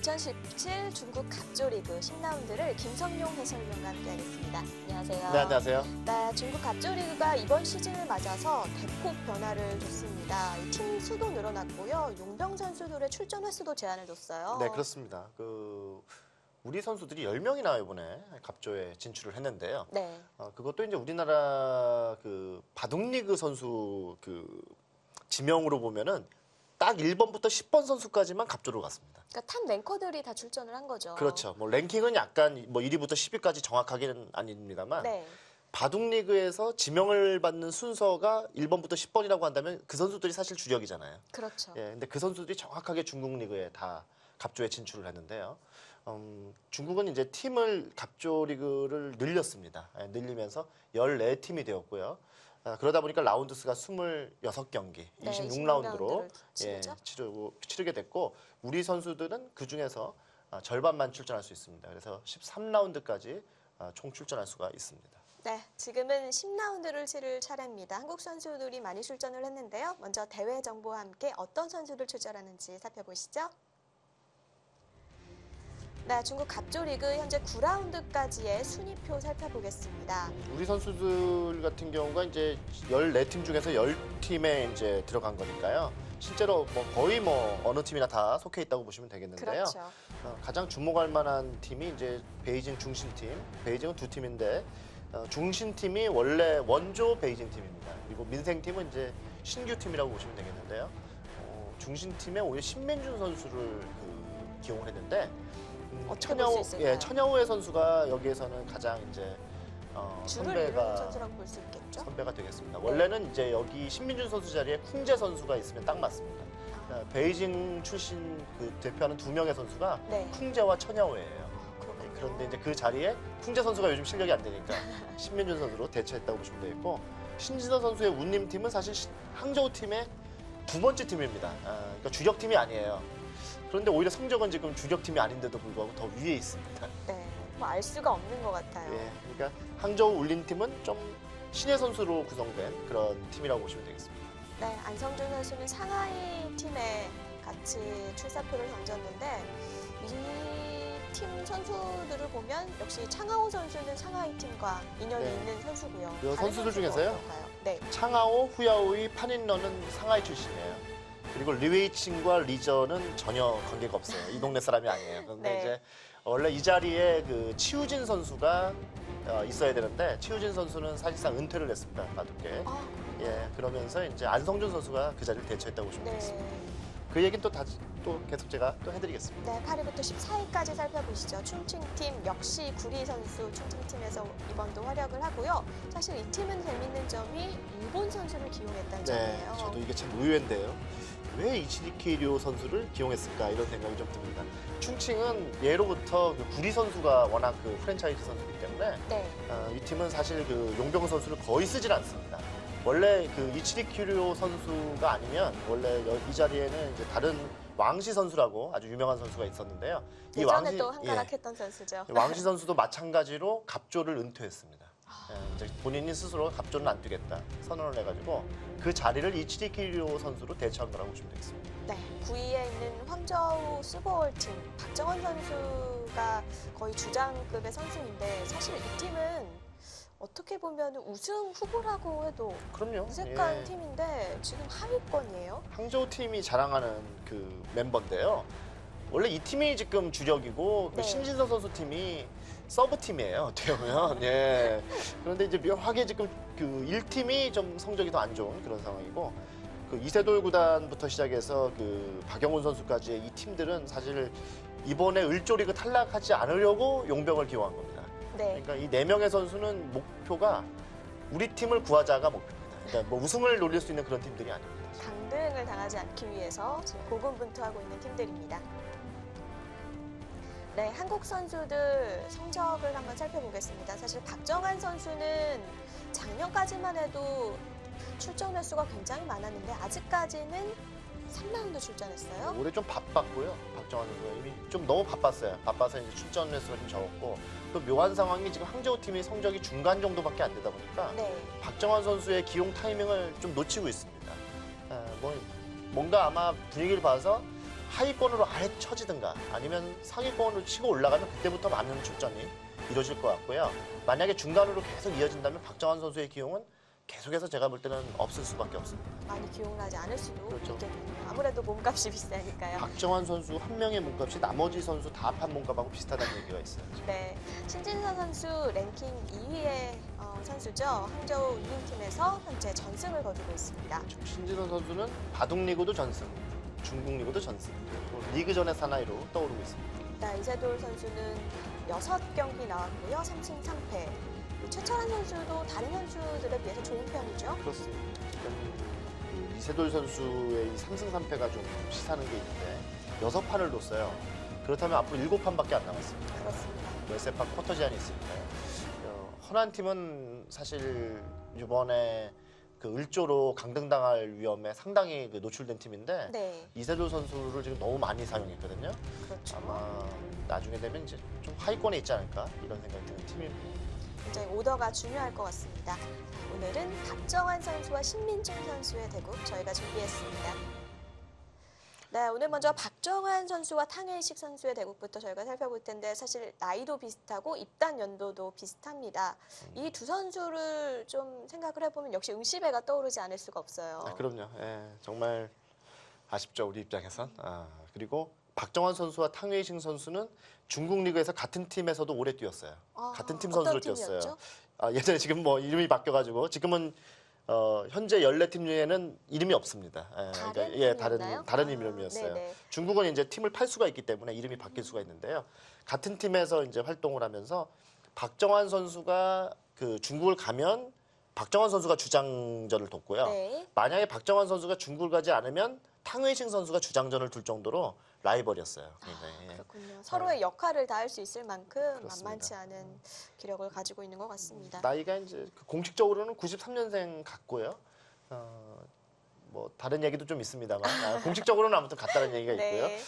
2017 중국 갑조리그 10라운드를 김성용 해설위원과 함께하겠습니다. 안녕하세요. 네, 안녕하세요. 네, 중국 갑조리그가 이번 시즌을 맞아서 대폭 변화를 줬습니다. 팀 수도 늘어났고요. 용병 선수들의 출전 횟수도 제한을 뒀어요. 네, 그렇습니다. 우리 선수들이 10명이나 이번에 갑조에 진출을 했는데요. 네. 그것도 이제 우리나라 바둑리그 선수 지명으로 보면은 딱 1번부터 10번 선수까지만 갑조로 갔습니다. 그러니까 탑 랭커들이 다 출전을 한 거죠. 그렇죠. 뭐 랭킹은 약간 1위부터 10위까지 정확하게는 아닙니다만 네. 바둑리그에서 지명을 받는 순서가 1번부터 10번이라고 한다면 그 선수들이 사실 주력이잖아요. 그렇죠. 예, 근데 그 선수들이 정확하게 중국 리그에 다 갑조에 진출을 했는데요. 중국은 이제 팀을 갑조 리그를 늘렸습니다. 예, 늘리면서 14팀이 되었고요. 그러다 보니까 라운드 수가 26경기, 네, 26라운드로 치르죠? 치르게 됐고 우리 선수들은 그중에서 절반만 출전할 수 있습니다. 그래서 13라운드까지 총 출전할 수가 있습니다. 네, 지금은 10라운드를 치를 차례입니다. 한국 선수들이 많이 출전을 했는데요. 먼저 대회 정보와 함께 어떤 선수들 출전하는지 살펴보시죠. 네, 중국 갑조리그 현재 9라운드까지의 순위표 살펴보겠습니다. 우리 선수들 같은 경우가 이제 14팀 중에서 10팀에 이제 들어간 거니까요. 실제로 거의 어느 팀이나 다 속해 있다고 보시면 되겠는데요. 그렇죠. 가장 주목할 만한 팀이 이제 베이징 중심팀. 베이징은 두 팀인데 중심팀이 원래 원조 베이징 팀입니다. 그리고 민생팀은 이제 신규 팀이라고 보시면 되겠는데요. 중심팀에 오히려 신민준 선수를 기용을 했는데 어떻게 볼 수 있을까요? 천야오의 선수가 여기에서는 가장 이제 줄을 이루는 선수라고 볼 수 있겠죠? 선배가 되겠습니다. 네. 원래는 이제 여기 신민준 선수 자리에 쿵제 선수가 있으면 딱 맞습니다. 베이징 출신 대표하는 두 명의 선수가 네. 쿵제와 천야오예요. 그렇군요. 그런데 이제 그 자리에 쿵제 선수가 요즘 실력이 안 되니까 신민준 선수로 대체했다고 보시면 되겠고 신지서 선수의 운님 팀은 사실 항저우 팀의 두 번째 팀입니다. 그러니까 주력 팀이 아니에요. 그런데 오히려 성적은 지금 주력팀이 아닌데도 불구하고 더 위에 있습니다. 네, 알 수가 없는 것 같아요. 예, 그러니까 항저우 울린팀은 좀 신예 선수로 구성된 그런 팀이라고 보시면 되겠습니다. 네, 안성준 선수는 상하이 팀에 같이 출사표를 던졌는데 이 팀 선수들을 보면 역시 창하오 선수는 상하이 팀과 인연이 네. 있는 선수고요. 그 다른 선수들 선수는 중에서요? 어떨까요? 네, 창하오, 후야오이, 판인러는 상하이 출신이에요. 그리고 리웨이칭과 리저는 전혀 관계가 없어요. 이 동네 사람이 아니에요. 그런데 네. 이제 원래 이 자리에 치우진 선수가 있어야 되는데 치우진 선수는 사실상 은퇴를 했습니다. 바둑계. 예, 그러면서 이제 안성준 선수가 그 자리를 대체했다고 보시면 네. 되겠습니다. 그 얘기는 또 계속 제가 또 해드리겠습니다. 네, 8위부터 14위까지 살펴보시죠. 충칭팀 역시 구리 선수 충칭팀에서 이번도 활약을 하고요. 사실 이 팀은 재밌는 점이 일본 선수를 기용했다는 네, 점이에요. 저도 이게 참 의외인데요. 왜 이치니키료 선수를 기용했을까 이런 생각이 좀 듭니다. 충칭은 예로부터 구리 선수가 워낙 프랜차이즈 선수이기 때문에 네, 이 팀은 사실 용병 선수를 거의 쓰질 않습니다. 원래 이치니키료 선수가 아니면 원래 이 자리에는 이제 다른 왕시 선수라고 아주 유명한 선수가 있었는데요. 예전에 또 한가락했던 선수죠. 왕시 선수도 마찬가지로 갑조를 은퇴했습니다. 이제 본인이 스스로 갑조는 안 뛰겠다 선언을 해가지고 그 자리를 이치니키료 선수로 대체한 거라고 보시면 되겠습니다. 네, 9위에 있는 황저우 슈퍼월팀 박정원 선수가 거의 주장급의 선수인데 사실 이 팀은 어떻게 보면 우승 후보라고 해도 그럼요. 무색한 예. 팀인데 지금 하위권이에요. 항저우 팀이 자랑하는 멤버인데요. 원래 이 팀이 지금 주력이고 네. 신진서 선수 팀이 서브 팀이에요. 어떻게 보면. 예. 그런데 이제 묘하게 지금 1팀이 좀 성적이 더 안 좋은 그런 상황이고 이세돌 구단부터 시작해서 박영훈 선수까지의 이 팀들은 사실 이번에 을조리그 탈락하지 않으려고 용병을 기용한 겁니다. 네. 그러니까 이 4명의 선수는 목표가 우리 팀을 구하자가 목표입니다. 그러니까 우승을 노릴 수 있는 그런 팀들이 아닙니다. 강등을 당하지 않기 위해서 지금 고군분투하고 있는 팀들입니다. 네, 한국 선수들 성적을 한번 살펴보겠습니다. 사실 박정환 선수는 작년까지만 해도 출전 횟수가 굉장히 많았는데 아직까지는 3라운드 출전했어요. 올해 좀 바빴고요. 박정환 선수가 이미 좀 너무 바빴어요. 바빠서 이제 출전 횟수가 좀 적었고 또 묘한 상황이 지금 항저우 팀이 성적이 중간 정도밖에 안 되다 보니까 네. 박정환 선수의 기용 타이밍을 좀 놓치고 있습니다. 뭔가 아마 분위기를 봐서 하위권으로 아예 쳐지든가 아니면 상위권으로 치고 올라가면 그때부터 많은 출전이 이루어질 것 같고요. 만약에 중간으로 계속 이어진다면 박정환 선수의 기용은 계속해서 제가 볼 때는 없을 수밖에 없습니다. 많이 기용을 하지 않을 수도 그렇죠. 있겠군요. 아무래도 몸값이 비싸니까요. 박정환 선수 한 명의 몸값이 나머지 선수 다 합한 몸값하고 비슷하다는 얘기가 있어요. 네, 신진서 선수 랭킹 2위의 선수죠. 항저우 유닝팀에서 현재 전승을 거두고 있습니다. 신진원 선수는 바둑리그도 전승, 중국 리그도 전승, 또 리그전의 사나이로 떠오르고 있습니다. 네, 이세돌 선수는 6경기 나왔고요. 3승 3패. 최철한 선수도 다른 선수들에 비해서 좋은 편이죠. 그렇습니다. 지금 이세돌 선수의 이 3승 3패가 좀 시사하는 게 있는데 6판을 뒀어요. 그렇다면 앞으로 7판밖에 안 남았습니다. 그렇습니다. 13판 쿼터 제한이 있으니까요. 허난 팀은 사실 이번에 그 을조로 강등당할 위험에 상당히 그 노출된 팀인데 네, 이세돌 선수를 지금 너무 많이 사용했거든요. 그렇죠. 아마 나중에 되면 이제 좀 하위권에 있지 않을까 이런 생각이 드는 팀입니다. 굉장히 오더가 중요할 것 같습니다. 오늘은 박정환 선수와 신민준 선수의 대국 저희가 준비했습니다. 네, 오늘 먼저 박정환 선수와 탕웨이식 선수의 대국부터 저희가 살펴볼 텐데 사실 나이도 비슷하고 입단 연도도 비슷합니다. 이 두 선수를 좀 생각을 해보면 역시 응시배가 떠오르지 않을 수가 없어요. 그럼요. 예, 정말 아쉽죠 우리 입장에선. 그리고 박정환 선수와 탕웨이싱 선수는 중국 리그에서 같은 팀에서도 오래 뛰었어요. 같은 팀 선수를 어떤 뛰었어요. 팀이었죠? 예전에 지금 뭐 이름이 바뀌어가지고 지금은 현재 14팀 중에는 이름이 없습니다. 다른 팀이었나요? 다른 이름이었어요. 네네. 중국은 이제 팀을 팔 수가 있기 때문에 이름이 바뀔 수가 있는데요. 같은 팀에서 이제 활동을 하면서 박정환 선수가 그 중국을 가면 박정환 선수가 주장전을 뒀고요. 네. 만약에 박정환 선수가 중국을 가지 않으면 탕웨이싱 선수가 주장전을 둘 정도로 라이벌이었어요. 굉장히. 그렇군요. 서로의 역할을 다할 수 있을 만큼 그렇습니다. 만만치 않은 기력을 가지고 있는 것 같습니다. 나이가 이제 공식적으로는 93년생 같고요. 뭐 다른 얘기도 좀 있습니다만 공식적으로는 아무튼 같다는 얘기가 있고요. 네.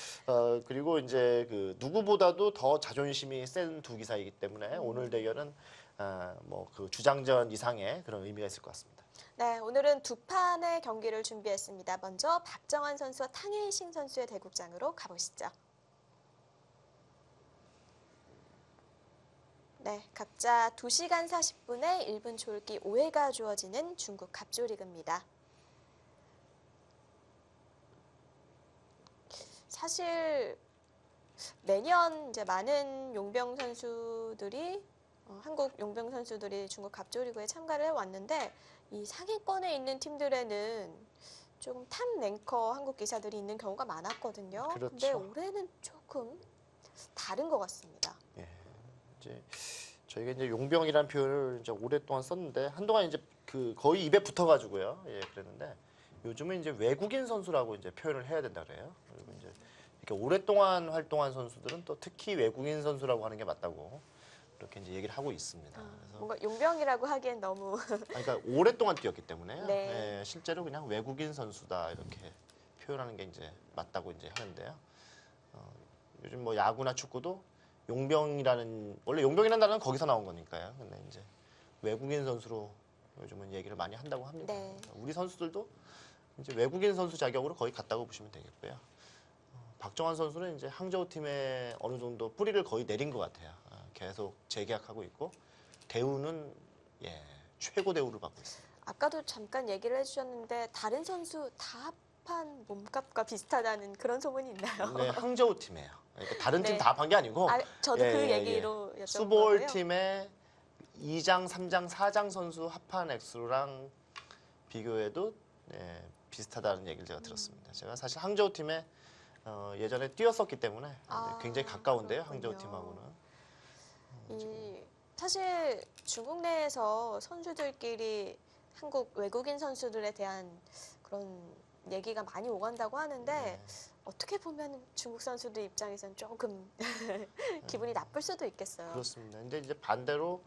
그리고 이제 그 누구보다도 더 자존심이 센 두 기사이기 때문에 오늘 대결은 뭐 그 주장전 이상의 그런 의미가 있을 것 같습니다. 네, 오늘은 두 판의 경기를 준비했습니다. 먼저 박정환 선수와 탕웨이싱 선수의 대국장으로 가보시죠. 네, 각자 2시간 40분에 1분 졸기 5회가 주어지는 중국 갑조리그입니다. 사실 매년 이제 많은 용병 선수들이 한국 용병 선수들이 중국 갑조리그에 참가를 해왔는데 이 상위권에 있는 팀들에는 조금 탑 랭커 한국 기사들이 있는 경우가 많았거든요. 그렇죠. 근데 올해는 조금 다른 것 같습니다. 예, 이제 저희가 이제 용병이라는 표현을 이제 오랫동안 썼는데 한동안 이제 그 거의 입에 붙어가지고요. 예, 그랬는데 요즘은 이제 외국인 선수라고 이제 표현을 해야 된다 그래요. 그리고 이제 이렇게 오랫동안 활동한 선수들은 또 특히 외국인 선수라고 하는 게 맞다고 이렇게 이제 얘기를 하고 있습니다. 그래서 뭔가 용병이라고 하기엔 너무 그러니까 오랫동안 뛰었기 때문에 네. 예, 실제로 그냥 외국인 선수다 이렇게 표현하는 게 이제 맞다고 이제 하는데요. 요즘 뭐 야구나 축구도 용병이라는 원래 용병이라는 단어는 거기서 나온 거니까요. 근데 이제 외국인 선수로 요즘은 얘기를 많이 한다고 합니다. 네. 우리 선수들도 이제 외국인 선수 자격으로 거의 갔다고 보시면 되겠고요. 박정환 선수는 이제 항저우 팀에 어느 정도 뿌리를 거의 내린 것 같아요. 계속 재계약하고 있고 대우는 최고 대우를 받고 있습니다. 아까도 잠깐 얘기를 해주셨는데 다른 선수 다 합한 몸값과 비슷하다는 그런 소문이 있나요? 네, 항저우 팀이에요. 그러니까 다른 네. 팀 다 합한 게 아니고 저도 그 얘기로 여쭤본 수볼 거고요. 팀의 2장, 3장, 4장 선수 합한 액수랑 비교해도 비슷하다는 얘기를 제가 들었습니다. 제가 사실 항저우 팀에 예전에 뛰었었기 때문에 굉장히 가까운데요. 그렇군요. 항저우 팀하고는. 사실 중국 내에서 선수들끼리 한국 외국인 선수들에 대한 그런 얘기가 많이 오간다고 하는데 어떻게 보면 중국 선수들 입장에서는 조금 기분이 나쁠 수도 있겠어요. 그렇습니다. 근데 이제 반대로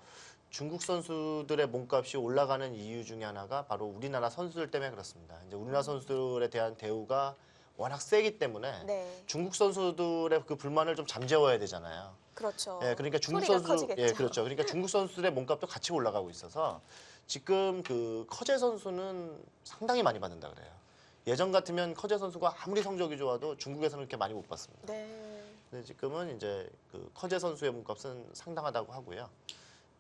중국 선수들의 몸값이 올라가는 이유 중에 하나가 바로 우리나라 선수들 때문에 그렇습니다. 이제 우리나라 선수들에 대한 대우가 워낙 세기 때문에 네, 중국 선수들의 그 불만을 좀 잠재워야 되잖아요. 그렇죠. 그러니까 중국 소리가 선수, 커지겠죠. 그렇죠. 그러니까 중국 선수들의 몸값도 같이 올라가고 있어서 지금 그 커제 선수는 상당히 많이 받는다 그래요. 예전 같으면 커제 선수가 아무리 성적이 좋아도 중국에서는 그렇게 많이 못 봤습니다. 네. 근데 지금은 이제 그 커제 선수의 몸값은 상당하다고 하고요.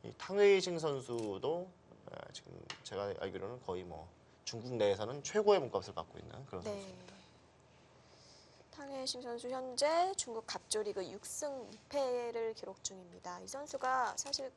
이 탕웨이싱 선수도 지금 제가 알기로는 거의 뭐 중국 내에서는 최고의 몸값을 받고 있는 그런 네. 선수입니다. 탕웨이싱 선수 현재 중국 갑조리그 6승 2패를 기록 중입니다. 이 선수가 사실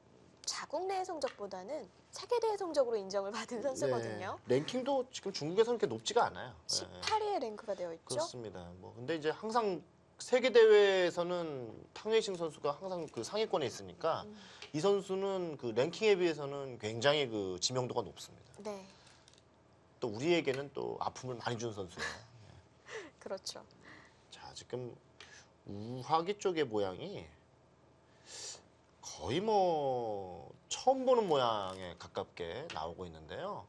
자국 내 성적보다는 세계대회 성적으로 인정을 받은 선수거든요. 네. 랭킹도 지금 중국에서는 그렇게 높지가 않아요. 18위에 랭크가 되어 있죠. 그렇습니다. 뭐 근데 이제 항상 세계 대회에서는 탕웨이싱 선수가 항상 그 상위권에 있으니까 이 선수는 그 랭킹에 비해서는 굉장히 그 지명도가 높습니다. 네, 또 우리에게는 또 아픔을 많이 준 선수예요. 그렇죠. 자, 지금 우하기 쪽의 모양이 거의 뭐 처음 보는 모양에 가깝게 나오고 있는데요.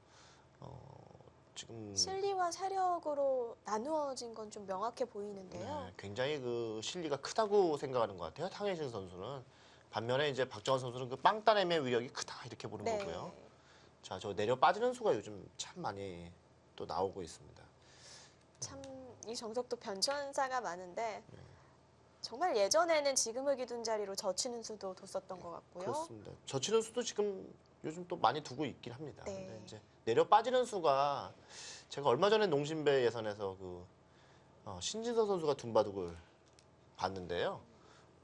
지금 실리와 세력으로 나누어진 건 좀 명확해 보이는데요. 네, 굉장히 그 실리가 크다고 생각하는 것 같아요. 탕웨이싱 선수는. 반면에 이제 박정환 선수는 그 빵따냄의 위력이 크다 이렇게 보는 네. 거고요. 자, 저 내려 빠지는 수가 요즘 참 많이 또 나오고 있습니다. 참 이 정석도 변천사가 많은데 정말 예전에는 지금을 기둔 자리로 젖히는 수도 뒀었던 것 같고요. 그렇습니다. 젖히는 수도 지금 요즘 또 많이 두고 있긴 합니다. 네. 근데 이제 내려 빠지는 수가 제가 얼마 전에 농심배 예선에서 그 신진서 선수가 둔바둑을 봤는데요.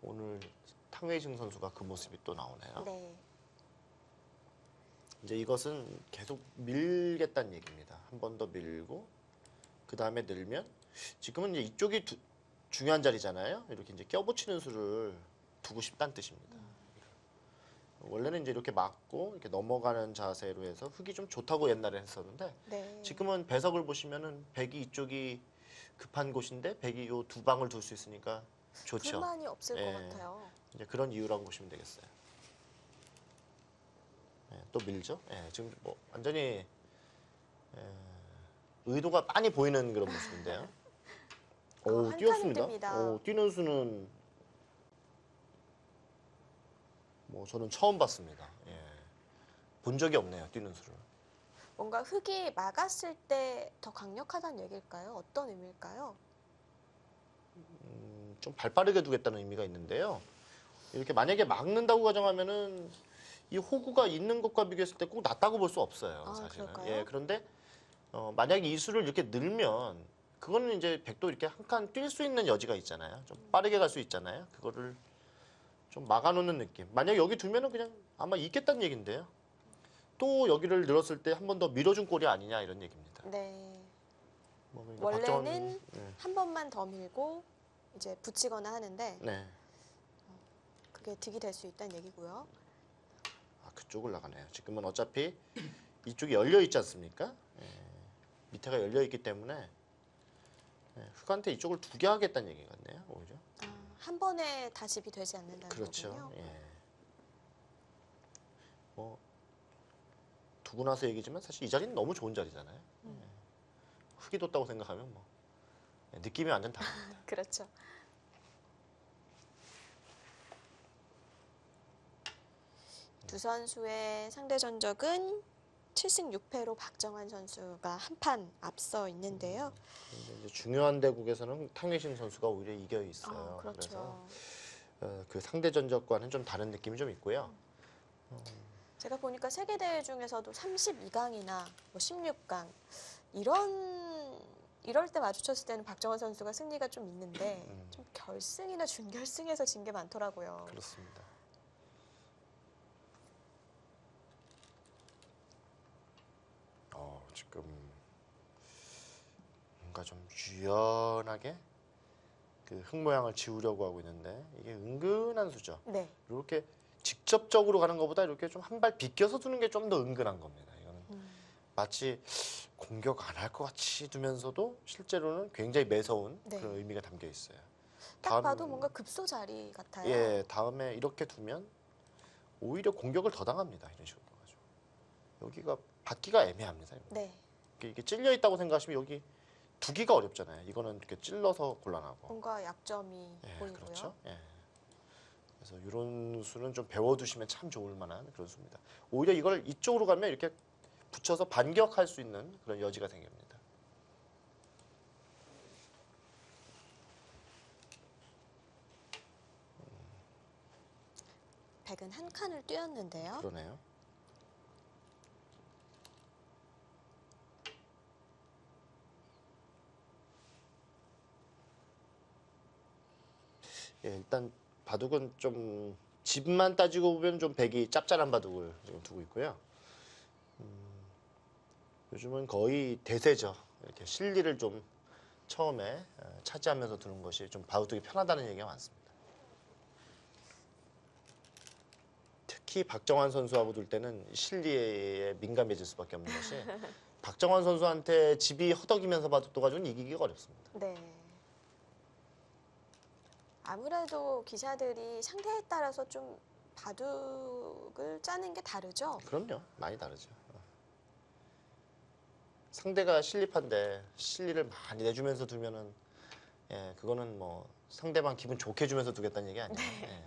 오늘 탕웨이싱 선수가 그 모습이 또 나오네요. 네. 이제 이것은 계속 밀겠다는 얘기입니다. 한 번 더 밀고 그 다음에 늘면 지금은 이제 이쪽이 중요한 자리잖아요. 이렇게 이제 껴붙이는 수를 두고 싶다는 뜻입니다. 원래는 이제 이렇게 막고 이렇게 넘어가는 자세로 해서 흙이 좀 좋다고 옛날에 했었는데 네. 지금은 배석을 보시면은 백이 이쪽이 급한 곳인데 백이 요 두 방을 둘 수 있으니까 좋죠. 불만이 없을 예. 것 같아요. 이제 그런 이유라고 보시면 되겠어요. 또 밀죠. 지금 뭐 완전히 의도가 빤히 보이는 그런 모습인데요. 오, 한 뛰었습니다. 칸을 뜹니다. 오, 뛰는 수는 뭐 저는 처음 봤습니다. 본 적이 없네요. 뛰는 수를. 뭔가 흙이 막았을 때 더 강력하다는 얘기일까요? 어떤 의미일까요? 좀 발빠르게 두겠다는 의미가 있는데요. 이렇게 만약에 막는다고 가정하면은 이 호구가 있는 것과 비교했을 때 꼭 낮다고 볼 수 없어요. 아, 사실은. 그럴까요? 그런데 만약에 이 수를 이렇게 늘면 그거는 이제 백도 이렇게 한 칸 뛸 수 있는 여지가 있잖아요. 좀 빠르게 갈 수 있잖아요. 그거를 좀 막아놓는 느낌. 만약에 여기 두면은 그냥 아마 있겠다는 얘기인데요. 또 여기를 늘었을 때 한 번 더 밀어준 꼴이 아니냐 이런 얘기입니다. 네. 뭐 그러니까 원래는 네. 한 번만 더 밀고 이제 붙이거나 하는데 네. 그게 득이 될 수 있다는 얘기고요. 그쪽을 나가네요. 지금은 어차피 이쪽이 열려 있지 않습니까? 밑에가 열려 있기 때문에 흙한테 이쪽을 두게 하겠다는 얘기 같네요. 오히려. 한 번에 다 집이 되지 않는다는 그렇죠. 거군요. 뭐 두고 나서 얘기지만 사실 이 자리는 너무 좋은 자리잖아요. 흙이 뒀다고 생각하면 뭐 느낌이 완전 다릅니다. 그렇죠. 두 선수의 상대 전적은 7승 6패로 박정환 선수가 한 판 앞서 있는데요. 근데 이제 중요한 대국에서는 탕웨이싱 선수가 오히려 이겨 있어요. 그렇죠. 그래서 그 상대 전적과는 좀 다른 느낌이 좀 있고요. 제가 보니까 세계 대회 중에서도 32강이나 뭐 16강 이럴 때 마주쳤을 때는 박정환 선수가 승리가 좀 있는데 좀 결승이나 준결승에서 진 게 많더라고요. 그렇습니다. 지금 뭔가 좀 유연하게 그 흙 모양을 지우려고 하고 있는데 이게 은근한 수죠. 네. 이렇게 직접적으로 가는 것보다 이렇게 좀 한 발 비껴서 두는 게 좀 더 은근한 겁니다. 이거는 마치 공격 안 할 것 같이 두면서도 실제로는 굉장히 매서운 네. 그런 의미가 담겨 있어요. 딱 봐도 뭔가 급소 자리 같아요. 다음에 이렇게 두면 오히려 공격을 더 당합니다. 이런 식으로 가지고 여기가 받기가 애매합니다. 네. 이게 찔려 있다고 생각하시면 여기 두기가 어렵잖아요. 이거는 이렇게 찔러서 곤란하고. 뭔가 약점이 보이고요. 그렇죠. 그래서 이런 수는 좀 배워두시면 참 좋을 만한 그런 수입니다. 오히려 이걸 이쪽으로 가면 이렇게 붙여서 반격할 수 있는 그런 여지가 생깁니다. 백은 한 칸을 띄었는데요. 그러네요. 예, 일단 바둑은 좀 집만 따지고 보면 좀 백이 짭짤한 바둑을 지금 두고 있고요. 요즘은 거의 대세죠. 이렇게 실리를 좀 처음에 차지하면서 두는 것이 좀 바둑이 편하다는 얘기가 많습니다. 특히 박정환 선수하고 둘 때는 실리에 민감해질 수밖에 없는 것이 박정환 선수한테 집이 허덕이면서 바둑도 가지고는 이기기가 어렵습니다. 네. 아무래도 기사들이 상대에 따라서 좀 바둑을 짜는 게 다르죠. 그럼요. 많이 다르죠. 상대가 실리파인데 실리를 많이 내주면서 두면은 예, 그거는 뭐 상대방 기분 좋게 해주면서 두겠다는 얘기 아니에요. 예.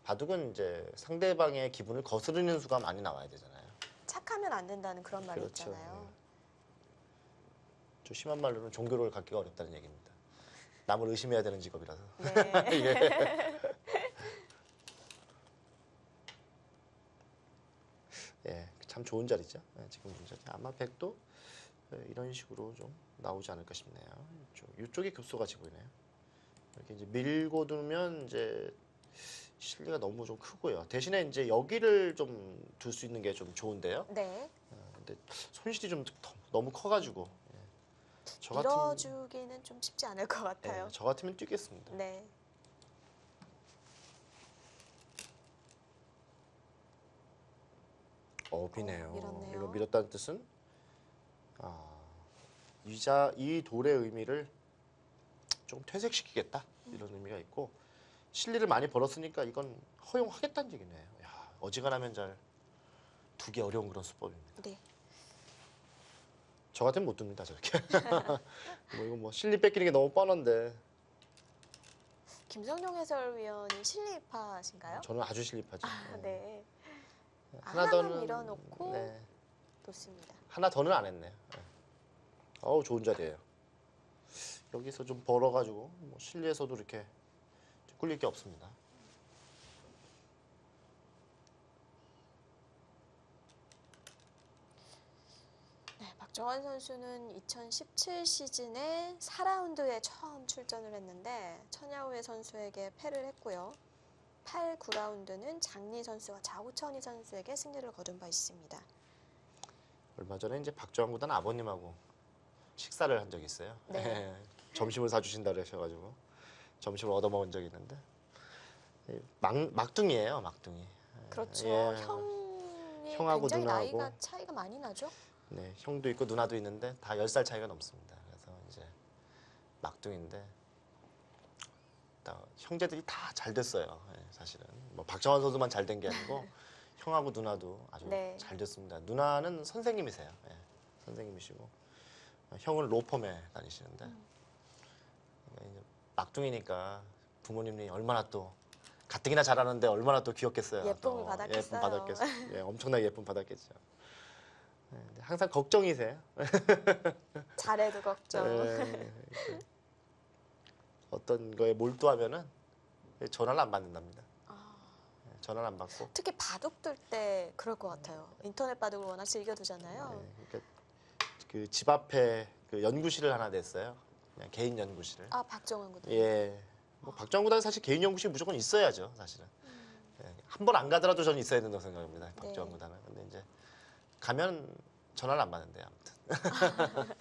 바둑은 이제 상대방의 기분을 거스르는 수가 많이 나와야 되잖아요. 착하면 안 된다는 그런 말이 그렇죠. 있잖아요. 좀 심한 말로는 종교를 갖기가 어렵다는 얘기입니다. 남을 의심해야 되는 직업이라서. 네. 예. 예, 참 좋은 자리죠. 예, 지금 좋은 자리. 아마 백도 이런 식으로 좀 나오지 않을까 싶네요. 이쪽에 급소가 지고 있네요. 이렇게 이제 밀고 두면 이제 실리가 너무 좀 크고요. 대신에 이제 여기를 좀 둘 수 있는 게 좀 좋은데요. 네. 근데 손실이 좀 너무 커가지고 예. 밀어주기는 좀 쉽지 않을 것 같아요. 예, 저 같으면 뛰겠습니다. 네. 비네요. 밀었네요. 이거 밀었다는 뜻은 이 돌의 의미를 좀 퇴색시키겠다 이런 의미가 있고 실리를 많이 벌었으니까 이건 허용하겠다는 얘기네요. 야, 어지간하면 잘 두기 어려운 그런 수법입니다. 네. 저 같으면 못 둡니다 저렇게. 뭐 이거 뭐 실리 뺏기는 게 너무 뻔한데 김성룡 해설위원이 실리파신가요? 저는 아주 실리파죠. 예. 네. 하나 하나만 더는 밀어놓고 네, 놓습니다. 하나 더는 안 했네요. 예. 어우 좋은 자리예요. 여기서 좀 벌어가지고 뭐 실리에서도 이렇게 꿀릴 게 없습니다. 네, 박정환 선수는 2017 시즌에 4라운드에 처음 출전을 했는데 천야오의 선수에게 패를 했고요. 8, 9라운드는 장리 선수와 자우천희 선수에게 승리를 거둔 바 있습니다. 얼마 전에 이제 박정환 구단 아버님하고 식사를 한 적이 있어요. 네. 예, 점심을 사주신다 그러셔가지고 점심을 얻어먹은 적이 있는데 막둥이에요, 막둥이. 그렇죠. 예. 형이 형하고 굉장히 누나하고. 나이가 차이가 많이 나죠? 네, 형도 있고 누나도 있는데 다 10살 차이가 넘습니다. 그래서 이제 막둥인데 형제들이 다 잘 됐어요. 예, 사실은 뭐 박정환 선수만 잘 된 게 아니고 형하고 누나도 아주 네. 잘 됐습니다. 누나는 선생님이세요. 예, 선생님이시고 형은 로펌에 다니시는데 이제 막둥이니까 부모님이 얼마나 또 가뜩이나 잘하는데 얼마나 또 귀엽겠어요. 예쁨을 또 받았겠어요. 예쁨 받았겠어요. 예, 엄청나게 예쁨 받았겠죠. 예, 근데 항상 걱정이세요. 잘해도 걱정. 예, 어떤 거에 몰두하면은 전화를 안 받는답니다. 예, 전화를 안 받고. 특히 바둑 둘 때 그럴 것 같아요. 인터넷 바둑을 워낙 즐겨두잖아요. 예, 그러니까 그 집 앞에 그 연구실을 하나 냈어요. 그냥 개인 연구실을. 아, 박정환 구단. 예. 뭐 박정환 구단은 사실 개인 연구실 무조건 있어야죠, 사실은. 예, 한 번 안 가더라도 저는 있어야 된다고 생각합니다. 박정환 네. 구단은. 근데 이제 가면 전화를 안 받는데요, 아무튼.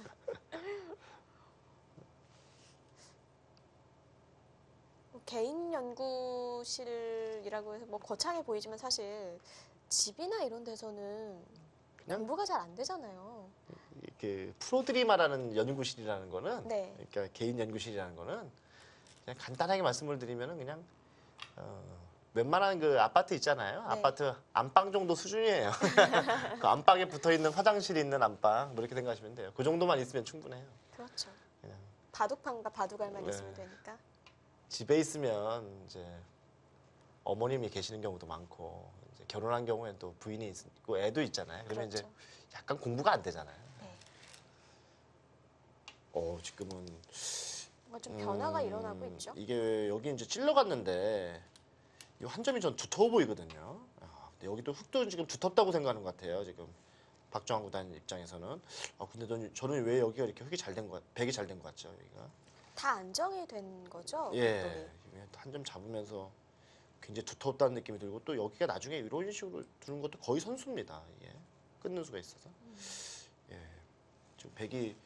개인 연구실이라고 해서 뭐 거창해 보이지만 사실 집이나 이런 데서는 그냥 공부가 잘 안 되잖아요. 이렇게 프로들이 말하는 연구실이라는 거는, 네. 그러니까 개인 연구실이라는 거는 그냥 간단하게 말씀을 드리면은 그냥 웬만한 그 아파트 있잖아요. 네. 아파트 안방 정도 수준이에요. 그 안방에 붙어 있는 화장실이 있는 안방 뭐 이렇게 생각하시면 돼요. 그 정도만 있으면 충분해요. 그렇죠. 그냥 바둑판과 바둑알만 네. 있으면 되니까. 집에 있으면 이제 어머님이 계시는 경우도 많고 이제 결혼한 경우에는 또 부인이 있고 애도 있잖아요. 그러면 그렇죠. 이제 약간 공부가 안 되잖아요. 네. 지금은 뭔가 좀 변화가 일어나고 있죠. 이게 여기 이제 찔러갔는데 이 한 점이 전 두터워 보이거든요. 근데 여기도 흙도 지금 두텁다고 생각하는 것 같아요. 지금 박정환 구단 입장에서는. 근데 저는 왜 여기가 이렇게 흙이 잘 된 것, 백이 잘 된 것 같죠, 여기가. 다 안정이 된 거죠? 예, 한 점 잡으면서 굉장히 두텁다는 느낌이 들고 또 여기가 나중에 이런 식으로 두는 것도 거의 선수입니다. 예, 끊는 수가 있어서. 예, 지금 백이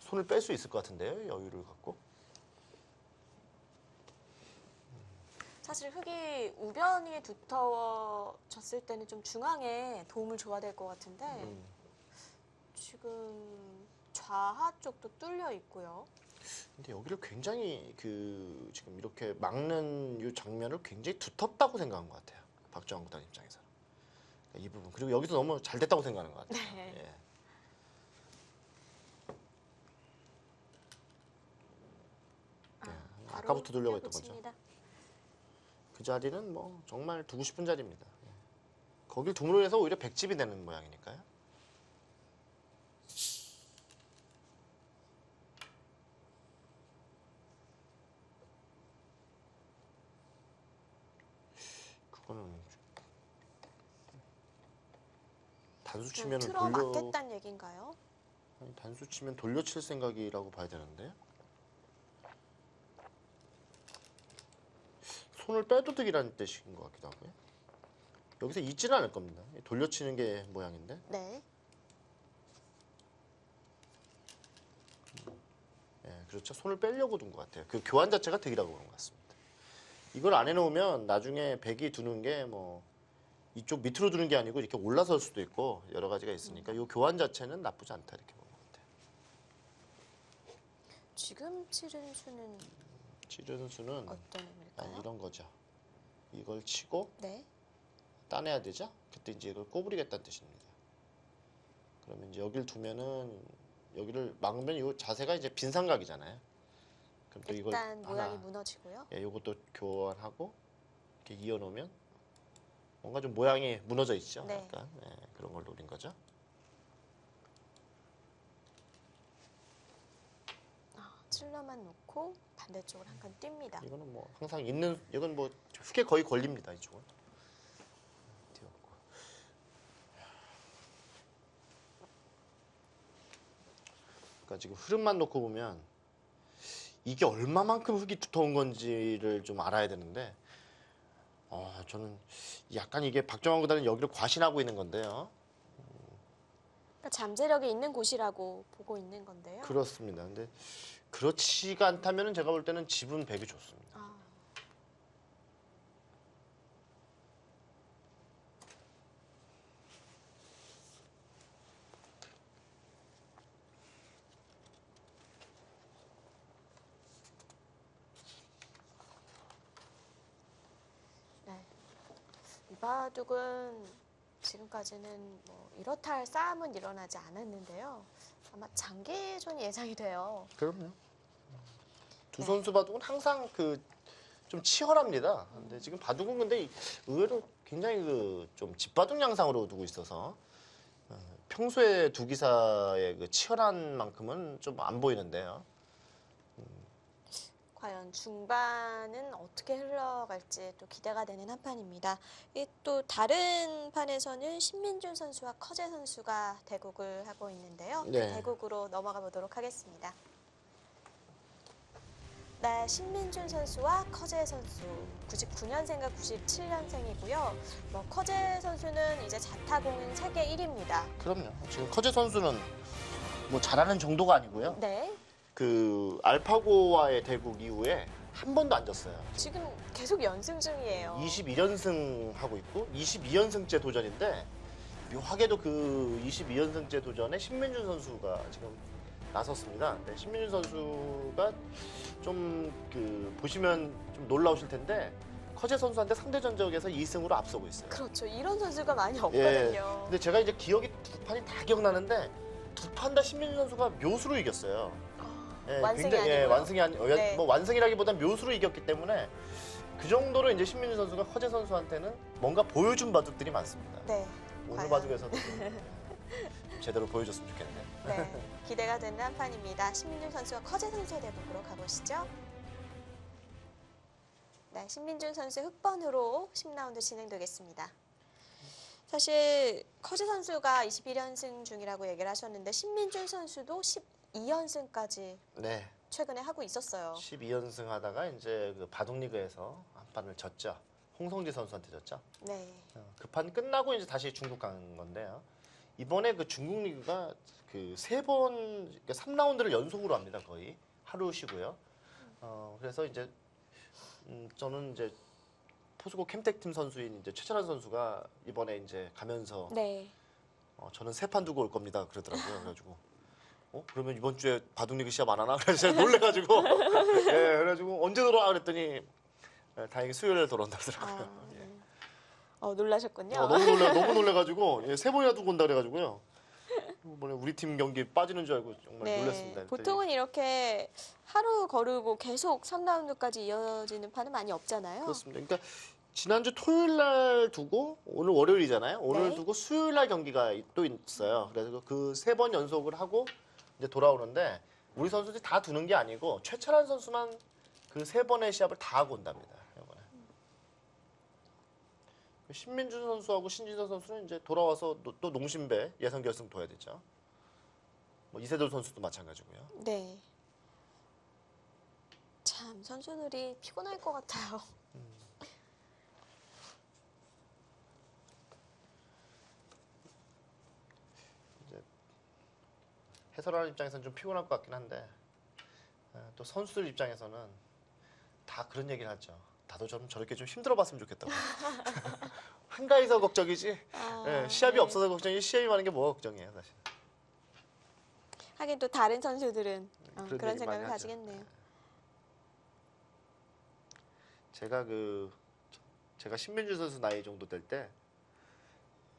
손을 뺄 수 있을 것 같은데요, 여유를 갖고. 사실 흙이 우변이 두터워졌을 때는 좀 중앙에 도움을 줘야 될 것 같은데 지금 좌하 쪽도 뚫려 있고요. 근데 여기를 굉장히 지금 이렇게 막는 이 장면을 굉장히 두텁다고 생각한 것 같아요. 박정환 구단 입장에서는. 그러니까 이 부분. 그리고 여기서 너무 잘 됐다고 생각하는 것 같아요. 네. 예. 아까부터 돌려고 했던 거죠. 그 자리는 뭐 정말 두고 싶은 자리입니다. 예. 거길 둠으로 해서 오히려 백집이 되는 모양이니까요. 그거는 단수 치면 틀어 맞겠다는 얘기인가요? 아니, 단수 치면 돌려칠 생각이라고 봐야 되는데. 손을 빼도득이라는 뜻인 것 같기도 하고요. 여기서 잊지는 않을 겁니다. 돌려치는 게 모양인데. 네. 예, 그렇죠. 손을 빼려고 둔 것 같아요. 그 교환 자체가 득이라고 그런 것 같습니다. 이걸 안 해놓으면 나중에 백이 두는 게 뭐 이쪽 밑으로 두는 게 아니고 이렇게 올라설 수도 있고 여러 가지가 있으니까 이 교환 자체는 나쁘지 않다 이렇게 보는 것 같아요. 지금 치른 수는 치르는 수는 어떤 의미일까요? 이런 거죠. 이걸 치고 네. 따내야 되죠. 그때 이제 이걸 꼬부리겠다는 뜻입니다. 그러면 이제 여기를 두면은 여기를 막으면 이 자세가 이제 빈삼각이잖아요. 그럼 또 이걸 일단 모양이 하나, 무너지고요. 예, 요것도 교환하고 이렇게 이어놓으면 뭔가 좀 모양이 무너져 있죠. 네. 약간 그런 걸 노린 거죠. 칠러만 놓고 반대쪽으로 한 칸 뜁니다. 이거는 뭐 항상 있는 이건 뭐 흙에 거의 걸립니다. 이쪽은. 띄웠고. 그러니까 지금 흐름만 놓고 보면 이게 얼마만큼 흙이 두터운 건지를 좀 알아야 되는데 저는 약간 이게 박정환 구단은 여기를 과신하고 있는 건데요. 그러니까 잠재력이 있는 곳이라고 보고 있는 건데요. 그렇습니다. 근데 그렇지가 않다면 제가 볼 때는 지분 100이 좋습니다. 네. 이바둑은 지금까지는 뭐 이렇다 할 싸움은 일어나지 않았는데요. 아마 장기전이 예상이 돼요. 그럼요. 두 네. 선수 바둑은 항상 좀 치열합니다. 근데 지금 바둑은 근데 의외로 굉장히 좀 집바둑 양상으로 두고 있어서 평소에 두 기사의 그 치열한 만큼은 좀 안 보이는데요. 과연 중반은 어떻게 흘러갈지 또 기대가 되는 한 판입니다. 이 또 다른 판에서는 신민준 선수와 커제 선수가 대국을 하고 있는데요. 네. 그 대국으로 넘어가 보도록 하겠습니다. 네, 신민준 선수와 커제 선수 99년생과 97년생이고요. 뭐 커제 선수는 이제 자타공인 세계 1위입니다. 그럼요. 지금 커제 선수는 뭐 잘하는 정도가 아니고요. 네, 그 알파고와의 대국 이후에 한 번도 안 졌어요. 지금 계속 연승 중이에요. 21연승 하고 있고 22연승째 도전인데 묘하게도 그 22연승째 도전에 신민준 선수가 지금 나섰습니다. 근데 신민준 선수가 좀 보시면 좀 놀라우실 텐데 커제 선수한테 상대 전적에서 2승으로 앞서고 있어요. 그렇죠. 이런 선수가 많이 예. 없거든요. 근데 제가 이제 기억이 두 판이 다 기억나는데 두 판 다 신민준 선수가 묘수로 이겼어요. 예, 완승이 굉장히, 아니고요. 완승이 아니, 네. 뭐 완승이라기보단 묘수로 이겼기 때문에 그 정도로 이제 신민준 선수가 커제 선수한테는 뭔가 보여준 바둑들이 많습니다. 네. 오늘 과연. 바둑에서도 좀 제대로 보여줬으면 좋겠네요. 네, 기대가 되는 한 판입니다. 신민준 선수와 커제 선수의 대국으로 가보시죠. 네, 신민준 선수 흑번으로 10라운드 진행되겠습니다. 사실 커즈 선수가 21연승 중이라고 얘기를 하셨는데 신민준 선수도 12연승까지 네. 최근에 하고 있었어요. 12연승 하다가 이제 그 바둑리그에서 한 판을 졌죠. 홍성지 선수한테 졌죠. 네. 그 판 끝나고 이제 다시 중국 간 건데요. 이번에 그 중국 리그가 그 3번, 3라운드를 연속으로 합니다. 거의 하루 쉬고요. 그래서 이제 저는 이제 포스코 캠텍팀 선수인 이제 최철환 선수가 이번에 이제 가면서 네. 저는 3판 두고 올 겁니다. 그러더라고요. 그래가지고 그러면 이번 주에 바둑리그 시합 안 하나? 그래서 제가 놀래가지고 예, 그래가지고 언제 돌아와 그랬더니 다행히 수요일에 돌아온다 그러더라고요. 아, 예. 놀라셨군요. 너무 놀래가지고 3번이나 두고 온다 그래가지고요. 이번에 우리 팀 경기 빠지는 줄 알고 정말 네. 놀랐습니다. 보통은 이렇게 하루 거르고 계속 3라운드까지 이어지는 판은 많이 없잖아요. 그렇습니다. 그러니까 지난주 토요일 날 두고 오늘 월요일이잖아요. 오늘 네. 두고 수요일 날 경기가 또 있어요. 그래서 그 3번 연속을 하고 이제 돌아오는데 우리 선수들이 다 두는 게 아니고 최철환 선수만 그 3번의 시합을 다 하고 온답니다. 이번에. 신민준 선수하고 신진서 선수는 이제 돌아와서 또 농심배 예선 결승 둬야 되죠. 뭐 이세돌 선수도 마찬가지고요. 네. 참 선수들이 피곤할 것 같아요. 이제 해설하는 입장에서는 좀 피곤할 것 같긴 한데 또 선수들 입장에서는 다 그런 얘기를 하죠. 나도 좀 저렇게 좀 힘들어봤으면 좋겠다고. 한가해서 걱정이지. 시합이 네. 없어서 걱정이지 시합이 많은 게 뭐가 걱정이에요 사실. 하긴 또 다른 선수들은 그런 그런 얘기 생각을 많이 하죠. 가지겠네요. 제가 신민주 선수 나이 정도 될 때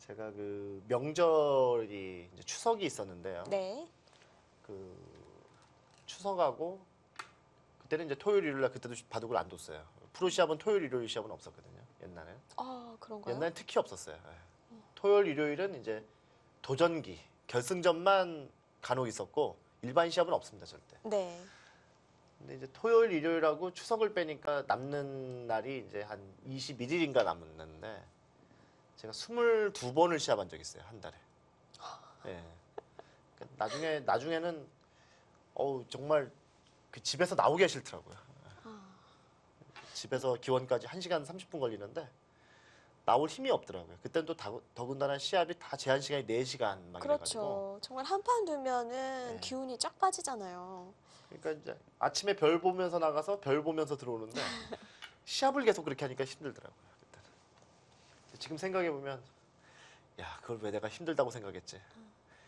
제가 그 명절이 이제 추석이 있었는데요. 네. 그 추석하고 그때는 이제 토요일 일요일 날 그때도 바둑을 안 뒀어요. 프로 시합은 토요일 일요일 시합은 없었거든요. 옛날에. 아, 그런가요? 옛날엔 특히 없었어요. 예. 토요일 일요일은 이제 도전기 결승전만 간혹 있었고 일반 시합은 없습니다 절대. 네. 근데 이제 토요일 일요일하고 추석을 빼니까 남는 날이 이제 한 21일인가 남았는데 제가 22번을 시합한 적이 있어요 한 달에. 예. 그러니까 나중에는 정말 그 집에서 나오기가 싫더라고요. 집에서 기원까지 1시간 30분 걸리는데 나올 힘이 없더라고요. 그때는 또 더군다나 시합이 다 제한 시간이 4시간 막 이래가지고. 그렇죠. 정말 한 판 두면은 네. 기운이 쫙 빠지잖아요. 그러니까 이제 아침에 별 보면서 나가서 별 보면서 들어오는데 시합을 계속 그렇게 하니까 힘들더라고요. 그때는. 지금 생각해 보면 야 그걸 왜 내가 힘들다고 생각했지.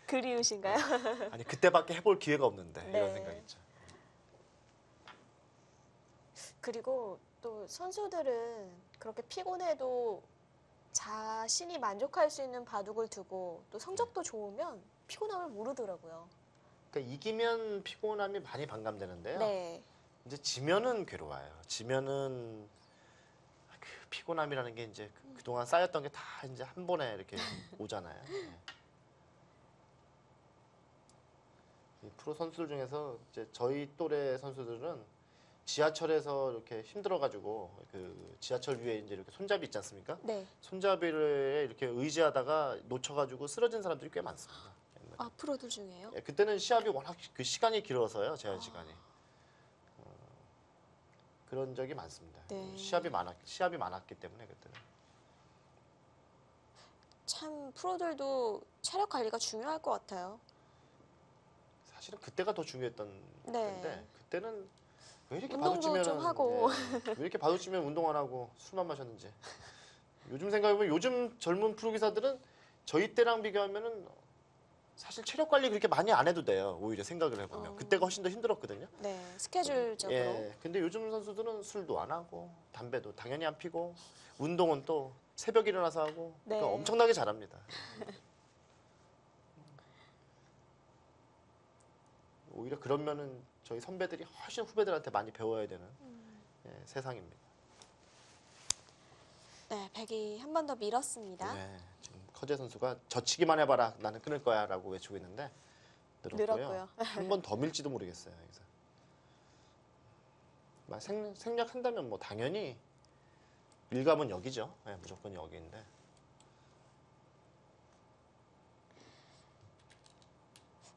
그리우신가요? 아니 그때밖에 해볼 기회가 없는데 네. 이런 생각이죠. 그리고 또 선수들은 그렇게 피곤해도 자신이 만족할 수 있는 바둑을 두고 또 성적도 좋으면 피곤함을 모르더라고요. 그러니까 이기면 피곤함이 많이 반감되는데요. 네. 이제 지면은 괴로워요. 지면은 그 피곤함이라는 게 이제 그동안 쌓였던 게 다 이제 한 번에 이렇게 오잖아요. 네. 이 프로 선수들 중에서 이제 저희 또래 선수들은 지하철에서 이렇게 힘들어가지고 그 지하철 위에 이제 이렇게 손잡이 있지 않습니까? 네. 손잡이를 이렇게 의지하다가 놓쳐가지고 쓰러진 사람들이 꽤 많습니다. 옛날에. 아, 프로들 중에요? 예, 그때는 시합이 워낙 그 시간이 길어서요, 제한 시간이. 그런 적이 많습니다. 네. 시합이 많았기 때문에 그때는. 참 프로들도 체력 관리가 중요할 것 같아요. 사실은 그때가 더 중요했던 네. 때인데 그때는 왜 이렇게 운동도 바둑치면 좀 하고. 왜 이렇게 바둑치면 운동 안 하고 술만 마셨는지. 요즘 생각해보면 요즘 젊은 프로 기사들은 저희 때랑 비교하면은 사실 체력 관리 그렇게 많이 안 해도 돼요. 오히려 생각을 해보면 그때가 훨씬 더 힘들었거든요. 네. 스케줄적으로. 예. 근데 요즘 선수들은 술도 안 하고 담배도 당연히 안 피고 운동은 또 새벽 일어나서 하고 그러니까 네. 엄청나게 잘합니다. 오히려 그런 면은 저희 선배들이 훨씬 후배들한테 많이 배워야 되는 세상입니다. 네, 백이 한 번 더 밀었습니다. 네, 지금 커제 선수가 젖히기만 해봐라 나는 끊을 거야라고 외치고 있는데 늘었고요. 한 번 더 밀지도 모르겠어요. 여기서 생략한다면 뭐 당연히 일감은 여기죠. 네, 무조건 여기인데.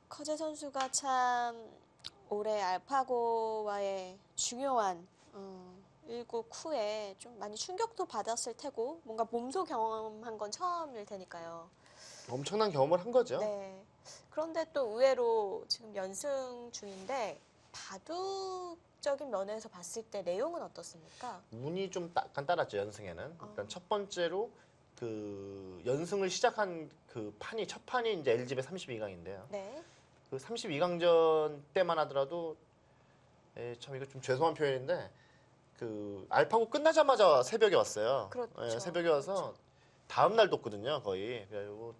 커제 선수가 참 올해 알파고와의 중요한 1국 후에 좀 많이 충격도 받았을 테고 뭔가 몸소 경험한 건 처음일 테니까요. 엄청난 경험을 한 거죠. 네. 그런데 또 의외로 지금 연승 중인데 바둑적인 면에서 봤을 때 내용은 어떻습니까? 운이 좀 약간 따랐죠, 연승에는. 일단 첫 번째로 그 연승을 시작한 그 판이 첫 판이 이제 LG배 32강인데요. 네. 그 32강전 때만 하더라도 참 이거 좀 죄송한 표현인데 그 알파고 끝나자마자 새벽에 왔어요. 그렇죠. 새벽에 와서 다음 날 뒀거든요, 거의. 그래가지고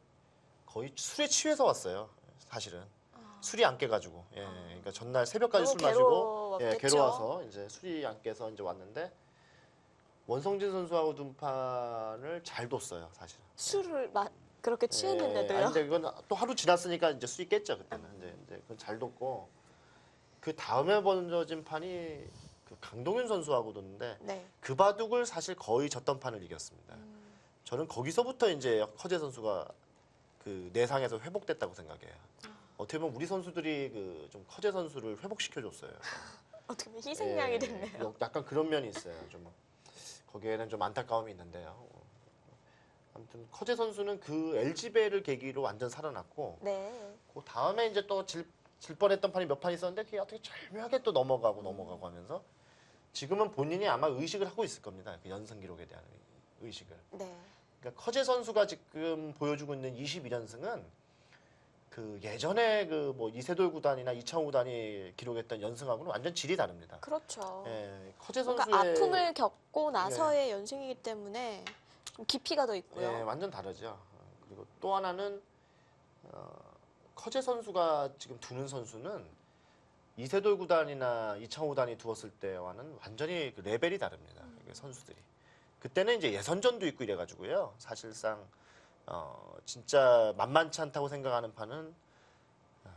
거의 술에 취해서 왔어요, 사실은. 술이 안 깨가지고. 그러니까 전날 새벽까지 너무 술 마시고 괴로웠겠죠. 괴로워서 이제 술이 안 깨서 이제 왔는데 원성진 선수하고 둔판을 잘 뒀어요, 사실은. 술을 그렇게 아니, 취했는데도요. 근데 그건 또 하루 지났으니까 이제 술이 깼죠, 그때는. 이제 그건 잘 뒀고 그 다음에 번져진 판이 그 강동윤 선수하고 뒀는데 네. 그 바둑을 사실 거의 졌던 판을 이겼습니다. 저는 거기서부터 이제 커제 선수가 그 내상에서 회복됐다고 생각해요. 어떻게 보면 우리 선수들이 그 좀 커제 선수를 회복시켜줬어요. 어떻게 보면 희생양이 됐네요. 약간 그런 면이 있어요. 좀 거기에는 좀 안타까움이 있는데요. 아무튼 커제 선수는 그 LG배를 계기로 완전 살아났고 네. 그 다음에 이제 또 질 뻔했던 판이 몇 판 있었는데 그게 어떻게 절묘하게 또 넘어가고 하면서 지금은 본인이 아마 의식을 하고 있을 겁니다. 그 연승 기록에 대한 의식을. 네. 그러니까 커제 선수가 지금 보여주고 있는 22연승은 그 예전에 그 뭐 이세돌 구단이나 이창호 구단이 기록했던 연승하고는 완전 질이 다릅니다. 그렇죠. 커제 뭔가 선수의 아픔을 겪고 나서의 연승이기 때문에 좀 깊이가 더 있고요. 완전 다르죠. 그리고 또 하나는 커제 선수가 지금 두는 선수는 이세돌 구단이나 이창호 구단이 두었을 때와는 완전히 그 레벨이 다릅니다. 이게 선수들이. 그때는 이제 예선전도 있고 이래가지고요. 사실상 진짜 만만치 않다고 생각하는 판은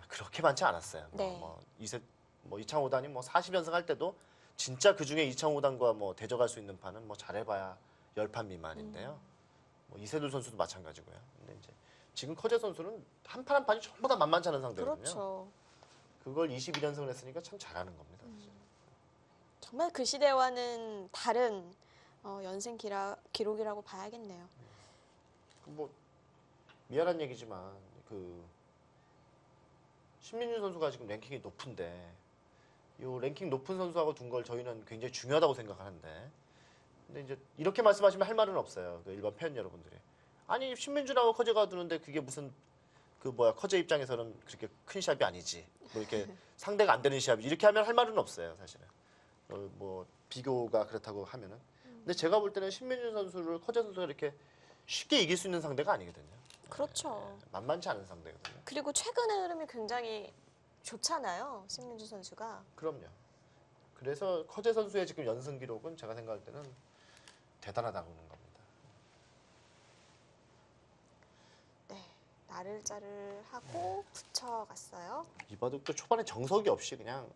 그렇게 많지 않았어요. 네. 이창호 구단이 뭐 40연승 할 때도 진짜 그 중에 이창호 구단과 뭐 대적할 수 있는 판은 뭐 잘해봐야 10판 미만인데요. 뭐 이세돌 선수도 마찬가지고요. 근데 이제 지금 커제 선수는 한 판 한 판이 전부 다 만만치 않은 상대거든요. 그렇죠. 그걸 22연승을 했으니까 참 잘하는 겁니다. 정말 그 시대와는 다른 연승 기록이라고 봐야겠네요. 뭐 미안한 얘기지만 그 신민준 선수가 지금 랭킹이 높은데 이 랭킹 높은 선수하고 둔 걸 저희는 굉장히 중요하다고 생각하는데 근데 이제 이렇게 말씀하시면 할 말은 없어요. 그 일반 팬 여러분들이. 아니 신민준하고 커제가 두는데 그게 무슨 그 커제 입장에서는 그렇게 큰 시합이 아니지. 뭐 이렇게 상대가 안 되는 시합이 이렇게 하면 할 말은 없어요, 사실은. 뭐 비교가 그렇다고 하면은. 근데 제가 볼 때는 신민준 선수를 커제 선수가 이렇게 쉽게 이길 수 있는 상대가 아니거든요. 그렇죠. 만만치 않은 상대거든요. 그리고 최근의 흐름이 굉장히 좋잖아요. 신민주 선수가. 그럼요. 그래서 커제 선수의 지금 연승 기록은 제가 생각할 때는 대단하다고 보는 겁니다. 네. 나를자를 하고 붙여갔어요. 이 바둑도 초반에 정석이 없이 그냥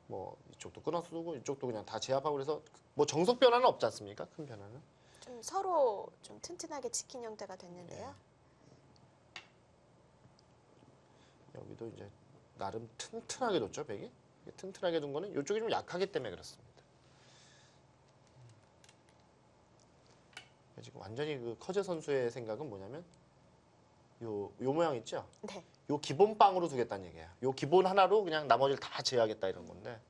뭐 이쪽도 끊어서 두고 이쪽도 그냥 다 제압하고 그래서 뭐 정석 변화는 없지 않습니까? 큰 변화는. 좀 서로 좀 튼튼하게 지킨 형태가 됐는데요. 여기도 이제 나름 튼튼하게 뒀죠, 백이. 튼튼하게 둔 거는 이쪽이 좀 약하기 때문에 그렇습니다. 지금 완전히 그 커제 선수의 생각은 뭐냐면 요 모양 있죠? 네. 요 기본 빵으로 두겠다는 얘기예요. 요 기본 하나로 그냥 나머지를 다 제어하겠다 이런 건데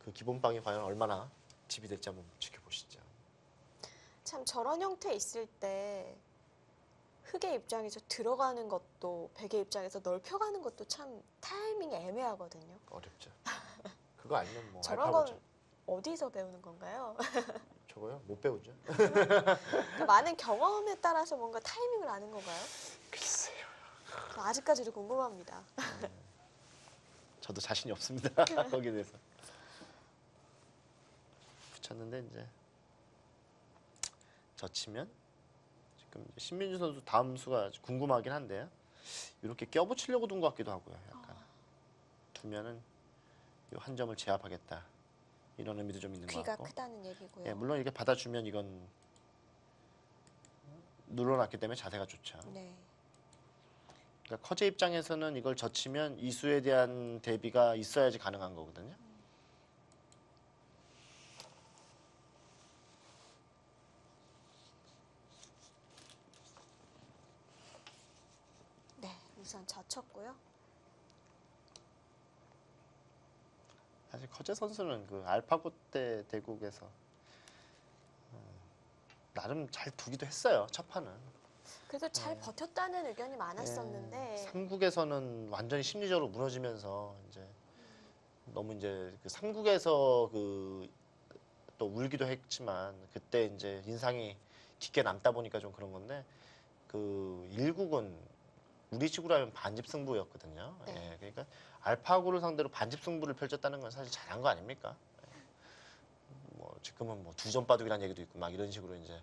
그 기본 빵이 과연 얼마나 집이 될지 한번 지켜보시죠. 참 저런 형태 있을 때 흑의 입장에서 들어가는 것도 백의 입장에서 넓혀가는 것도 참 타이밍이 애매하거든요. 어렵죠. 그거 아니면 뭐 저런 알파고죠. 건 어디서 배우는 건가요? 저거요? 못 배우죠. 그 많은 경험에 따라서 뭔가 타이밍을 아는 건가요? 글쎄요. 아직까지도 궁금합니다. 저도 자신이 없습니다. 거기에 대해서. 붙였는데 이제 젖히면 지금 신민주 선수 다음 수가 궁금하긴 한데요. 이렇게 껴붙이려고 둔 것 같기도 하고요. 약간 두면은 이 한 점을 제압하겠다 이런 의미도 좀 있는 것 귀가 같고. 크다는 얘기고요. 예, 물론 이렇게 받아주면 이건 눌러놨기 때문에 자세가 좋죠. 네. 그러니까 커제 입장에서는 이걸 젖히면 이수에 대한 대비가 있어야지 가능한 거거든요. 네, 우선 젖혔고요. 사실 커제 선수는 그 알파고 때 대국에서 나름 잘 두기도 했어요. 첫 판은. 그래도 잘 버텼다는 의견이 많았었는데 3국에서는 완전히 심리적으로 무너지면서 이제 너무 이제 그 3국에서 그 또 울기도 했지만 그때 이제 인상이 깊게 남다 보니까 좀 그런 건데 그 1국은 우리 식으로 하면 반집 승부였거든요. 네. 예, 그러니까 알파고를 상대로 반집 승부를 펼쳤다는 건 사실 잘한 거 아닙니까? 예. 뭐 지금은 뭐 두점 바둑이라는 얘기도 있고 막 이런 식으로 이제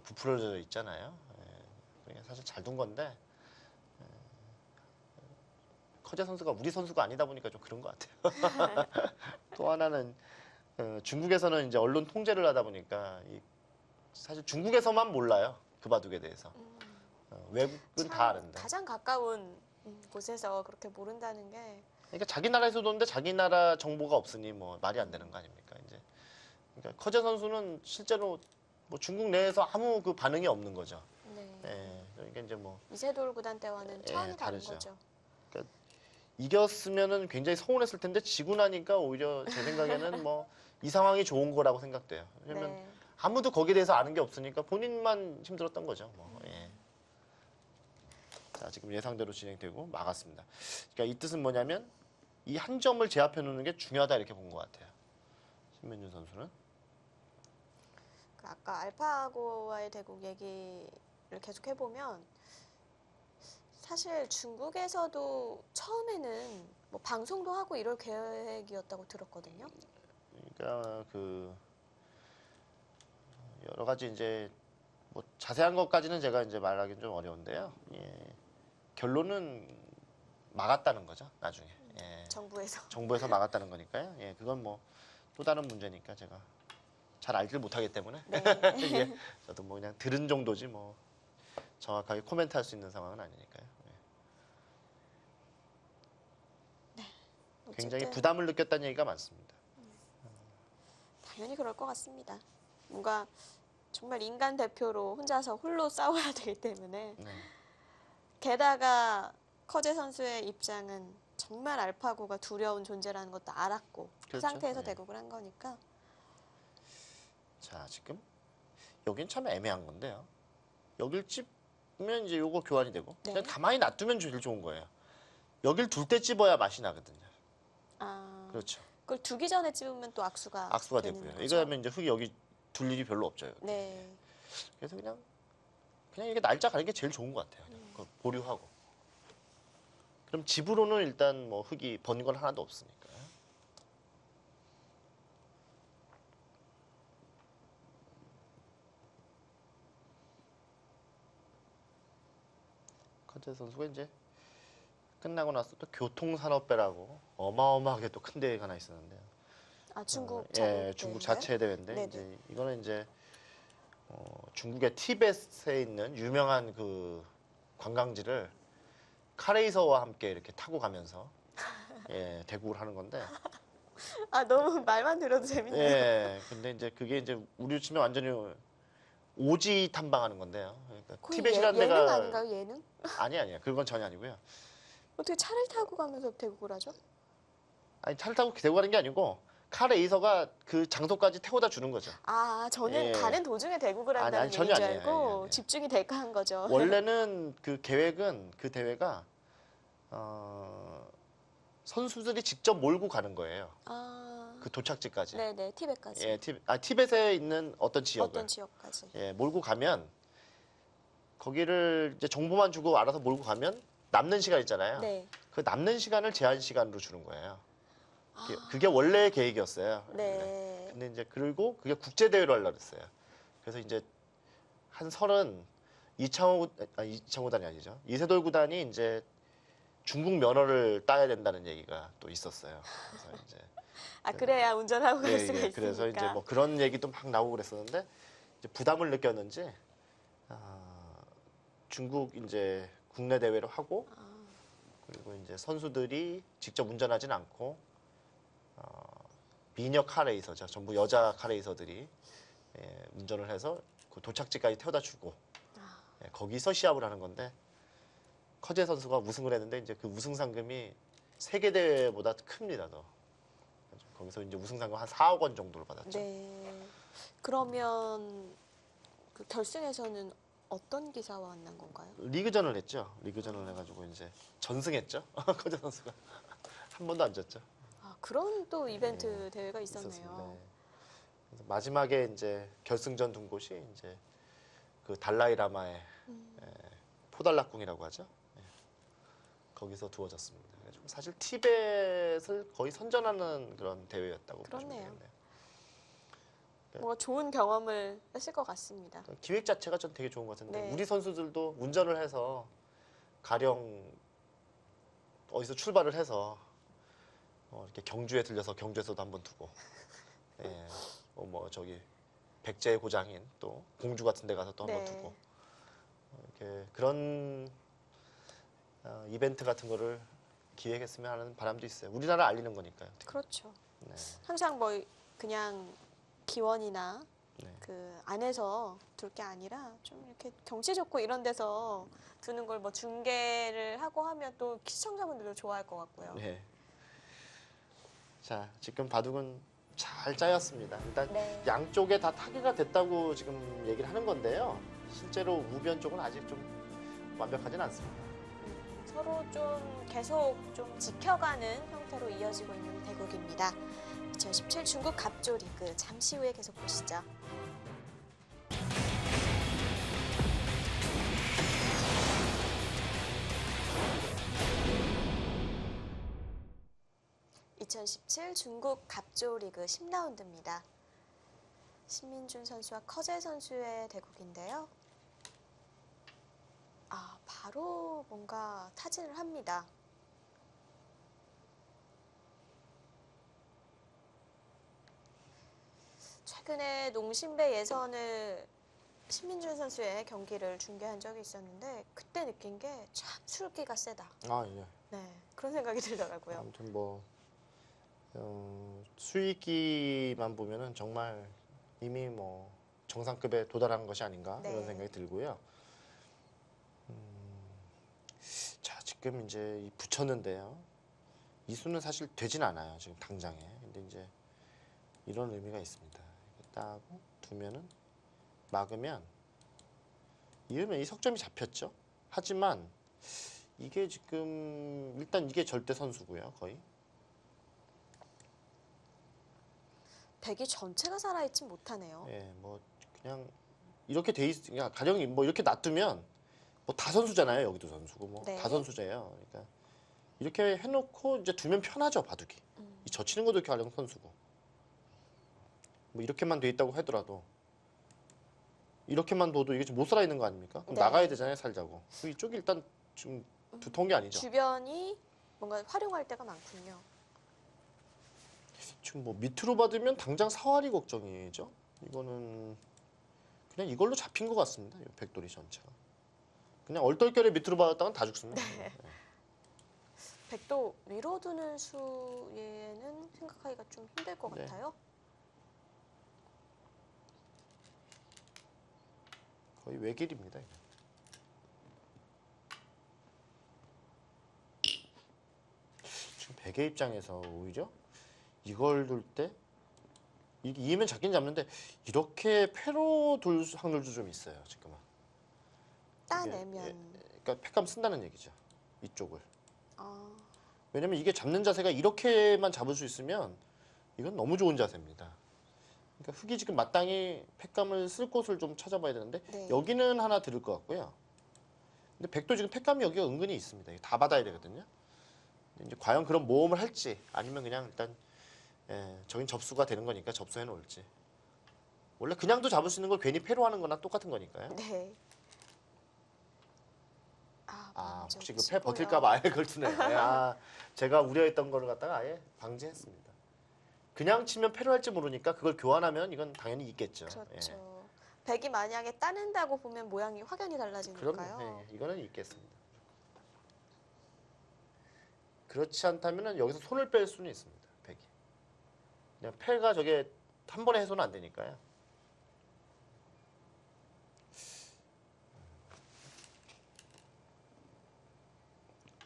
부풀어져 있잖아요. 예, 그러니까 사실 잘 둔 건데 커제 선수가 우리 선수가 아니다 보니까 좀 그런 것 같아요. 또 하나는 중국에서는 이제 언론 통제를 하다 보니까 사실 중국에서만 몰라요. 그 바둑에 대해서. 외국은 참 다 아는데. 가장 가까운 곳에서 그렇게 모른다는 게 그러니까 자기 나라에서 도는데 자기 나라 정보가 없으니 뭐 말이 안 되는 거 아닙니까? 이제. 그러니까 커제 선수는 실제로 뭐 중국 내에서 아무 그 반응이 없는 거죠. 네. 예, 그러니까 이제 뭐 이세돌 구단 때와는 차원이 다른 다르죠. 거죠. 이겼으면은 굉장히 서운했을 텐데 지고 나니까 오히려 제 생각에는 뭐 이 상황이 좋은 거라고 생각돼요. 왜냐면 네. 아무도 거기에 대해서 아는 게 없으니까 본인만 힘들었던 거죠. 뭐. 예. 자, 지금 예상대로 진행되고 막았습니다. 그러니까 이 뜻은 뭐냐면 이 한 점을 제압해 놓는 게 중요하다 이렇게 본 것 같아요. 신민준 선수는. 그 아까 알파고와의 대국 얘기를 계속 해보면 사실 중국에서도 처음에는 뭐 방송도 하고 이럴 계획이었다고 들었거든요. 그러니까 그 여러 가지 이제 뭐 자세한 것까지는 제가 이제 말하기는 좀 어려운데요. 예. 결론은 막았다는 거죠. 나중에. 예. 정부에서 막았다는 거니까요. 예, 그건 뭐 또 다른 문제니까 제가 잘 알지를 못하기 때문에 네. 예, 저도 뭐 그냥 들은 정도지 뭐 정확하게 코멘트할 수 있는 상황은 아니니까요. 예. 굉장히 어쨌든 부담을 느꼈다는 얘기가 많습니다. 당연히 그럴 것 같습니다. 뭔가 정말 인간 대표로 혼자서 홀로 싸워야 되기 때문에 네. 게다가 커제 선수의 입장은 정말 알파고가 두려운 존재라는 것도 알았고 그 그렇죠. 상태에서 네. 대국을 한 거니까 자, 지금 여긴 참 애매한 건데요. 여길 찝으면 이제 요거 교환이 되고 네. 그냥 가만히 놔두면 제일 좋은 거예요. 여길 둘 때 찝어야 맛이 나거든요. 그렇죠. 그걸 두기 전에 찝으면 또 악수가 되는 되고요. 거죠. 이거 하면 이제 흙이 여기 둘 일이 별로 없죠. 여기. 네. 그래서 그냥 이렇게 날짜 가는 게 제일 좋은 것 같아요. 그거 보류하고. 그럼 집으로는 일단 뭐 흙이 번 건 하나도 없으니까. 커제 선수가 이제 끝나고 나서 또 교통산업배라고 어마어마하게 또 큰 대회가 하나 있었는데요. 중국 예, 중국 자체 대회인데 네네. 이제 이거는 이제 중국의 티벳에 있는 유명한 그 관광지를 카레이서와 함께 이렇게 타고 가면서 예, 대국을 하는 건데 너무 말만 들어도 재밌네요. 예, 근데 이제 그게 이제 우리로 치면 완전히 오지 탐방하는 건데요. 그러니까 거의 티벳이라는 예능 데가 아닌가요? 예능? 아니야. 그건 전혀 아니고요. 어떻게 차를 타고 가면서 대국을 하죠? 아니 차를 타고 대고 가는 게 아니고 카레이서가 그 장소까지 태워다 주는 거죠. 저는 예. 가는 도중에 대국을 아니, 한다는 아니, 전혀 얘기인 줄 아니에요. 알고 아니. 집중이 될까 한 거죠. 원래는 그 계획은 그 대회가 선수들이 직접 몰고 가는 거예요. 그 도착지까지. 네네, 티벳까지. 예, 티벳에 있는 어떤 지역을. 어떤 지역까지. 예, 몰고 가면 거기를 이제 정보만 주고 알아서 몰고 가면 남는 시간 있잖아요. 네. 그 남는 시간을 제한 시간으로 주는 거예요. 그게 원래 계획이었어요. 네. 근데 이제 그리고 그게 국제 대회로 하려고 했어요. 그래서 이제 한 30 이창호단이 아니죠. 이세돌 구단이 이제 중국 면허를 따야 된다는 얘기가 또 있었어요. 그래서 이제 아 그래야 운전하고 갈 수가 있으니까. 그래서 이제 뭐 그런 얘기도 막 나오고 그랬었는데 이제 부담을 느꼈는지 중국 이제 국내 대회를 하고 그리고 이제 선수들이 직접 운전하진 않고 미녀 카레이서죠. 전부 여자 카레이서들이 운전을 해서 그 도착지까지 태워다 주고 거기서 시합을 하는 건데 커제 선수가 우승을 했는데 이제 그 우승 상금이 세계 대회보다 큽니다. 더. 거기서 이제 우승 상금 한 4억 원 정도를 받았죠. 네. 그러면 그 결승에서는 어떤 기사와 만난 건가요? 리그전을 했죠. 리그전을 해가지고 이제 전승했죠. 커제 선수가 한 번도 안 졌죠. 아 그런 또 이벤트 대회가 있었네요. 있었습니다. 그래서 마지막에 이제 결승전 둔 곳이 이제 그 달라이라마의 포달락궁이라고 하죠. 거기서 두어졌습니다. 그래가지고 사실 티벳을 거의 선전하는 그런 대회였다고 보시면 그렇네요. 되겠네요. 뭔가 좋은 경험을 했을 것 같습니다. 기획 자체가 전 되게 좋은 것 같은데 네. 우리 선수들도 운전을 해서 가령 어디서 출발을 해서 이렇게 경주에 들려서 경주에서도 한번 두고 뭐 저기 백제의 고장인 또 공주 같은 데 가서 또 한번 네. 두고 이렇게 그런 이벤트 같은 거를 기획했으면 하는 바람도 있어요. 우리나라 알리는 거니까요. 그렇죠. 네. 항상 뭐 그냥 기원이나 네. 그 안에서 둘 게 아니라 좀 이렇게 경치 좋고 이런 데서 두는 걸 뭐 중계를 하고 하면 또 시청자분들도 좋아할 것 같고요. 네. 자, 지금 바둑은 잘 짜였습니다. 일단 네. 양쪽에 다 타개가 됐다고 지금 얘기를 하는 건데요. 실제로 우변 쪽은 아직 좀 완벽하진 않습니다. 서로 좀 계속 좀 지켜가는 형태로 이어지고 있는 대국입니다. 2017 중국 갑조 리그 잠시 후에 계속 보시죠. (2017) 중국 갑조 리그 10라운드입니다. 신민준 선수와 커제 선수의 대국인데요. 바로 뭔가 타진을 합니다. 최근에 농심배 예선을 신민준 선수의 경기를 중계한 적이 있었는데 그때 느낀 게 참 술기가 세다. 예. 네, 그런 생각이 들더라고요. 아무튼 뭐 수익기만 보면은 정말 이미 뭐 정상급에 도달한 것이 아닌가 네. 이런 생각이 들고요. 자, 지금 이제 붙였는데요. 이 수는 사실 되진 않아요. 지금 당장에. 근데 이제 이런 의미가 있습니다. 따고 두면은 막으면 이러면 이 석점이 잡혔죠. 하지만 이게 지금 일단 이게 절대 선수고요. 거의. 백이 전체가 살아있지 못하네요. 예, 뭐 그냥 이렇게 돼 있으니까 가령이 뭐 이렇게 놔두면 뭐 다 선수잖아요. 여기도 선수고 뭐 네. 다 선수제예요. 그러니까 이렇게 해놓고 이제 두면 편하죠. 바둑이. 이 젖히는 것도 이렇게 가령 선수고. 뭐 이렇게만 돼 있다고 하더라도 이렇게만 둬도 이게 좀 못 살아 있는 거 아닙니까? 그럼 네. 나가야 되잖아요. 살자고. 이쪽이 일단 좀 두터운 게 아니죠. 주변이 뭔가 활용할 때가 많군요. 지금 뭐 밑으로 받으면 당장 사활이 걱정이죠. 이거는 그냥 이걸로 잡힌 것 같습니다. 이 백돌이 전체가. 그냥 얼떨결에 밑으로 받았다간 다 죽습니다. 네. 백도 위로 두는 수에는 생각하기가 좀 힘들 것 네. 같아요. 거의 외길입니다. 이거. 지금 백의 입장에서 오히려 이걸 둘 때 이기면 잡긴 잡는데 이렇게 패로 돌 확률도 좀 있어요. 지금은. 따내면 그러니까 팩감 쓴다는 얘기죠. 이쪽을. 아, 왜냐면 이게 잡는 자세가 이렇게만 잡을 수 있으면 이건 너무 좋은 자세입니다. 그러니까 흙이 지금 마땅히 팩감을 쓸 곳을 좀 찾아봐야 되는데 네. 여기는 하나 들을 것 같고요. 근데 백도 지금 팩감이 여기가 은근히 있습니다. 이거 다 받아야 되거든요. 이제 과연 그런 모험을 할지 아니면 그냥 일단 저긴 접수가 되는 거니까 접수해 놓을지. 원래 그냥도 잡을 수 있는 걸 괜히 패로 하는 거나 똑같은 거니까요. 네. 먼저 혹시 그 패 치고요. 버틸까 봐 아예 그걸 두네요. 제가 우려했던 거를 갖다가 아예 방지했습니다. 그냥 치면 패를 할지 모르니까 그걸 교환하면 이건 당연히 있겠죠. 그렇죠. 예. 백이 만약에 따낸다고 보면 모양이 확연히 그럼요. 달라지니까요. 예, 이거는 있겠습니다. 그렇지 않다면 여기서 손을 뺄 수는 있습니다. 백이. 그냥 패가 저게 한 번에 해소는 안 되니까요.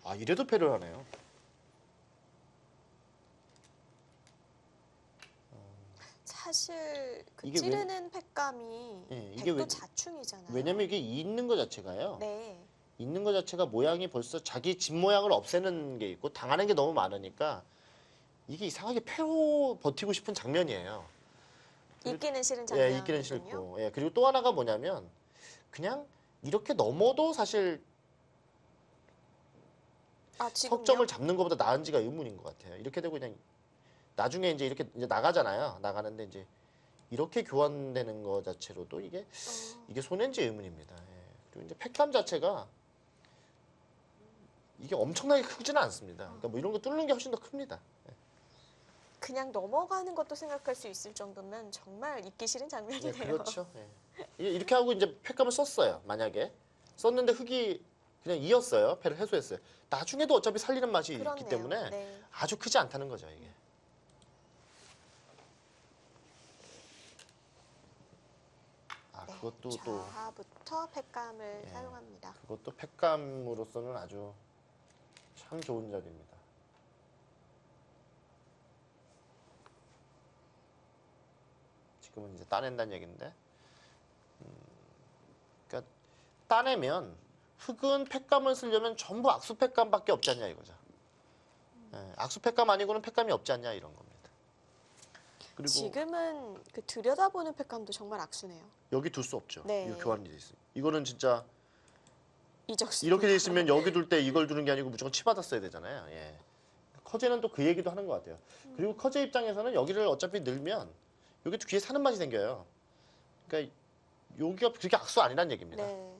아, 이래도 패를 하네요. 사실 그 이게 찌르는 팩감이 예, 이게 백도 왜- 자충이잖아요. 왜냐면 이게 있는 것 자체가요. 네. 있는 것 자체가 모양이 벌써 자기 집 모양을 없애는 게 있고 당하는 게 너무 많으니까 이게 이상하게 패로 버티고 싶은 장면이에요. 있기는 싫은 예, 장면이군요. 있기는 싫고. 예, 그리고 또 하나가 뭐냐면 그냥 이렇게 넘어도 사실 아, 지금요? 석점을 잡는 것보다 나은지가 의문인 것 같아요. 이렇게 되고 그냥 나중에 이제 이렇게 이제 나가잖아요. 나가는데 이제 이렇게 교환되는 것 자체로도 이게 손해인지 의문입니다. 예. 그리고 이제 팩감 자체가 이게 엄청나게 크지는 않습니다. 그러니까 뭐 이런 거 뚫는 게 훨씬 더 큽니다. 그냥 넘어가는 것도 생각할 수 있을 정도면 정말 있기 싫은 예, 장면이네요. 그렇죠. 예. 이렇게 하고 이제 팩감을 썼어요. 만약에 썼는데 흙이 그냥 이었어요. 패를 해소했어요. 나중에도 어차피 살리는 맛이 있기 그렇네요. 때문에 네. 아주 크지 않다는 거죠, 이게. 아, 네. 그것도 또 좌하부터 팩감을 예. 사용합니다. 그것도 팩감으로서는 아주 참 좋은 자리입니다. 지금은 이제 따낸다는 얘기인데, 그러니까 따내면 흙은 팩감을 쓰려면 전부 악수 팩감밖에 없지 않냐 이거죠. 예, 악수 팩감 아니고는 팩감이 없지 않냐 이런 겁니다. 그리고 지금은 그 들여다보는 팩감도 정말 악수네요. 여기 둘 수 없죠. 네. 이거 교환이 돼 있어요. 이거는 진짜 이적수. 이렇게 돼 있으면 여기 둘 때 이걸 두는 게 아니고 무조건 치받았어야 되잖아요. 예. 커제는 또 그 얘기도 하는 것 같아요. 그리고 커제 입장에서는 여기를 어차피 늘면 여기 또 귀에 사는 맛이 생겨요. 그러니까 여기가 그렇게 악수 아니란 얘기입니다. 네.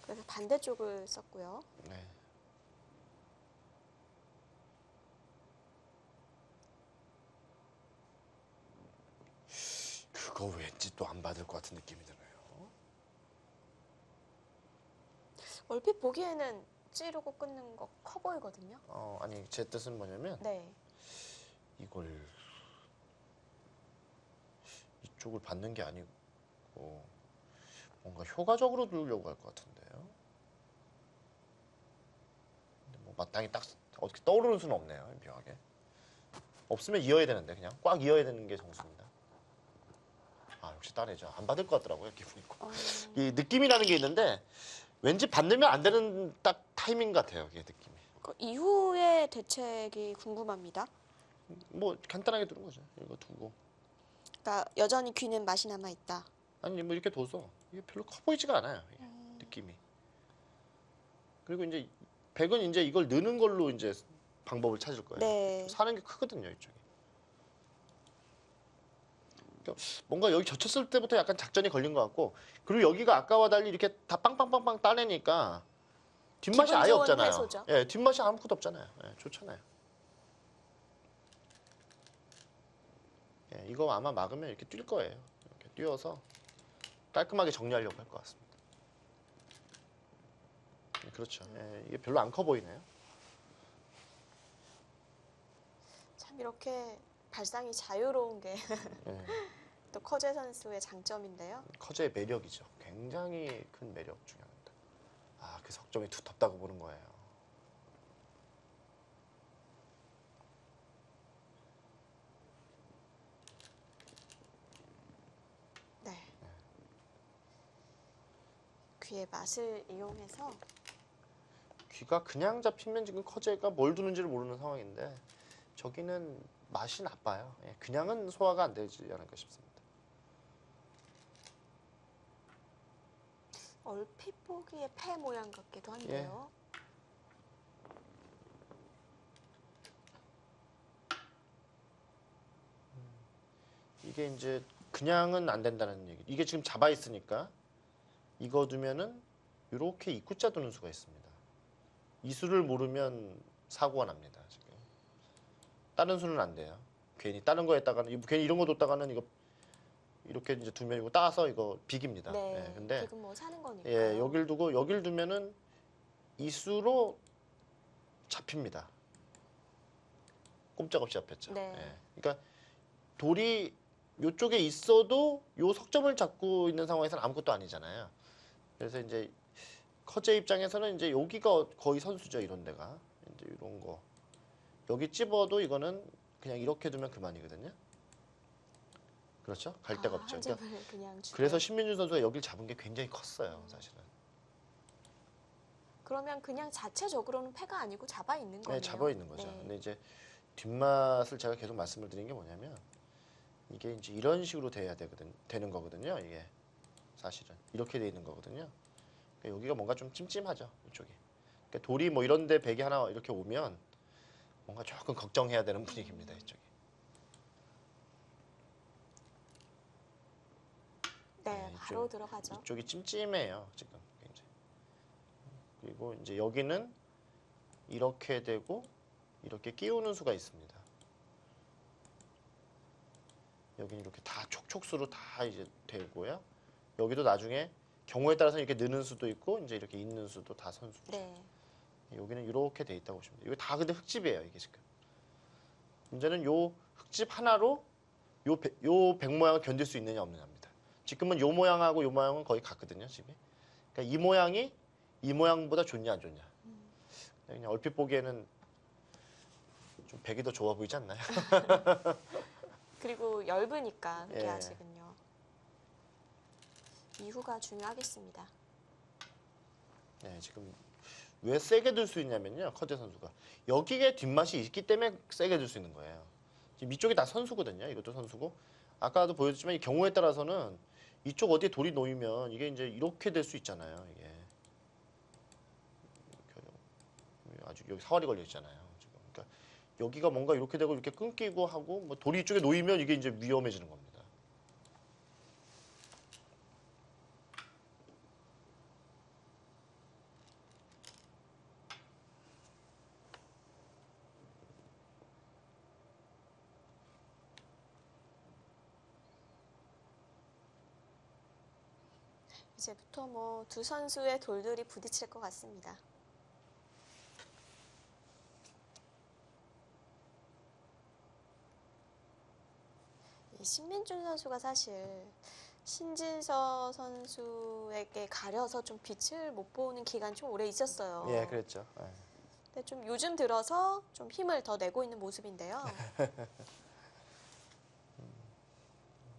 그래서 반대쪽을 썼고요. 네. 그거 왠지 또 안 받을 것 같은 느낌이 드네요. 얼핏 보기에는 찌르고 끊는 거 커 보이거든요. 아니 제 뜻은 뭐냐면 네. 이걸 이쪽을 받는 게 아니고 뭔가 효과적으로 누르려고 할 것 같은데요. 근데 뭐 마땅히 딱 어떻게 떠오르는 수는 없네요. 묘하게. 없으면 이어야 되는데 그냥 꽉 이어야 되는 게 정수입니다. 아 역시 따내죠. 안 받을 것 같더라고요. 기분 있고. 이 느낌이라는 게 있는데 왠지 받으면 안 되는 딱 타이밍 같아요. 이게 느낌이. 그 이후의 대책이 궁금합니다. 뭐 간단하게 두는 거죠. 이거 두고. 그러니까 여전히 귀는 맛이 남아 있다. 아니 뭐 이렇게 둬서 이게 별로 커 보이지가 않아요. 이게 느낌이. 그리고 이제 백은 이제 이걸 넣는 걸로 이제 방법을 찾을 거예요. 네. 사는 게 크거든요, 이쪽이. 그러니까 뭔가 여기 젖혔을 때부터 약간 작전이 걸린 것 같고, 그리고 여기가 아까와 달리 이렇게 다 빵빵빵빵 따내니까 뒷맛이 기분 아예 좋은 없잖아요. 해소죠. 예, 뒷맛이 아무것도 없잖아요. 예, 좋잖아요. 예, 이거 아마 막으면 이렇게 뛸 거예요. 이렇게 뛰어서 깔끔하게 정리하려고 할 것 같습니다. 예, 그렇죠. 예, 이게 별로 안 커 보이네요. 참 이렇게 발상이 자유로운 게 예, 또 커제 선수의 장점인데요. 커제의 매력이죠. 굉장히 큰 매력 중에 하나입니다. 아, 그 석점이 두텁다고 보는 거예요. 네. 귀의 맛을 이용해서 귀가 그냥 잡히면 지금 커제가 뭘 두는지를 모르는 상황인데 저기는 맛이 나빠요. 예, 그냥은 소화가 안 되지 않을까 싶습니다. 얼핏 보기에 폐 모양 같기도 한데요. 이게 이제 그냥은 안 된다는 얘기. 이게 지금 잡아 있으니까 이거 두면은 이렇게 입구자 두는 수가 있습니다. 이 수를 모르면 사고가 납니다. 지금 다른 수는 안 돼요. 괜히 다른 거에다가는 괜히 이런 거 뒀다가는 이거 이렇게 이제 두면 이거 따서 이거 비깁니다. 네. 예, 근데 지금 뭐 사는 거니까. 예, 여길 두고 여길 두면은 이수로 잡힙니다. 꼼짝없이 잡혔죠. 네. 예. 그러니까 돌이 요쪽에 있어도 요 석점을 잡고 있는 상황에서는 아무것도 아니잖아요. 그래서 이제 커제 입장에서는 이제 여기가 거의 선수죠. 이런 데가 이제 이런 거 여기 찝어도 이거는 그냥 이렇게 두면 그만이거든요. 그렇죠? 갈 데가 없죠. 한 그러니까 점을 그냥 주고. 그래서 신민준 선수가 여기를 잡은 게 굉장히 컸어요. 사실은. 그러면 그냥 자체적으로는 패가 아니고 잡아 있는 거네요. 네, 잡아 있는 거죠. 네. 근데 이제 뒷맛을 제가 계속 말씀을 드린 게 뭐냐면 이게 이제 이런 식으로 돼야 되는 거거든요. 이게 사실은 이렇게 돼 있는 거거든요. 그러니까 여기가 뭔가 좀 찜찜하죠. 이쪽이. 그러니까 돌이 뭐 이런데 백이 하나 이렇게 오면 뭔가 조금 걱정해야 되는 분위기입니다. 이쪽이. 네, 바로 들어가죠. 이쪽이 찜찜해요. 지금 굉장히. 그리고 이제 여기는 이렇게 되고 이렇게 끼우는 수가 있습니다. 여기는 이렇게 다 촉촉수로 다 이제 되고요. 여기도 나중에 경우에 따라서 이렇게 느는 수도 있고 이제 이렇게 있는 수도 다 선수죠. 네. 여기는 이렇게 돼 있다고 보시면 돼요. 이거 다 근데 흙집이에요. 이게 지금. 문제는 요 흙집 하나로 요 백 모양을 견딜 수 있느냐 없느냐입니다. 지금은 요 모양하고 요 모양은 거의 같거든요. 집이. 그러니까 이 모양이 이 모양보다 좋냐 안 좋냐. 그냥 얼핏 보기에는 좀 백이 더 좋아 보이지 않나요? 그리고 얇으니까 그게 예. 아직은요. 이후가 중요하겠습니다. 네, 지금 왜 세게 들 수 있냐면요. 커제 선수가 여기에 뒷맛이 있기 때문에 세게 들 수 있는 거예요. 지금 이쪽이 다 선수거든요. 이것도 선수고 아까도 보여줬지만 이 경우에 따라서는 이쪽 어디에 돌이 놓이면 이게 이제 이렇게 될 수 있잖아요. 이게 아주 여기 사활이 걸려 있잖아요. 지금 그러니까 여기가 뭔가 이렇게 되고 이렇게 끊기고 하고 뭐 돌이 이쪽에 놓이면 이게 이제 위험해지는 겁니다. 이제부터 뭐 두 선수의 돌들이 부딪힐 것 같습니다. 이 신민준 선수가 사실 신진서 선수에게 가려서 좀 빛을 못 보는 기간 좀 오래 있었어요. 예, 그랬죠. 예. 근데 좀 요즘 들어서 좀 힘을 더 내고 있는 모습인데요.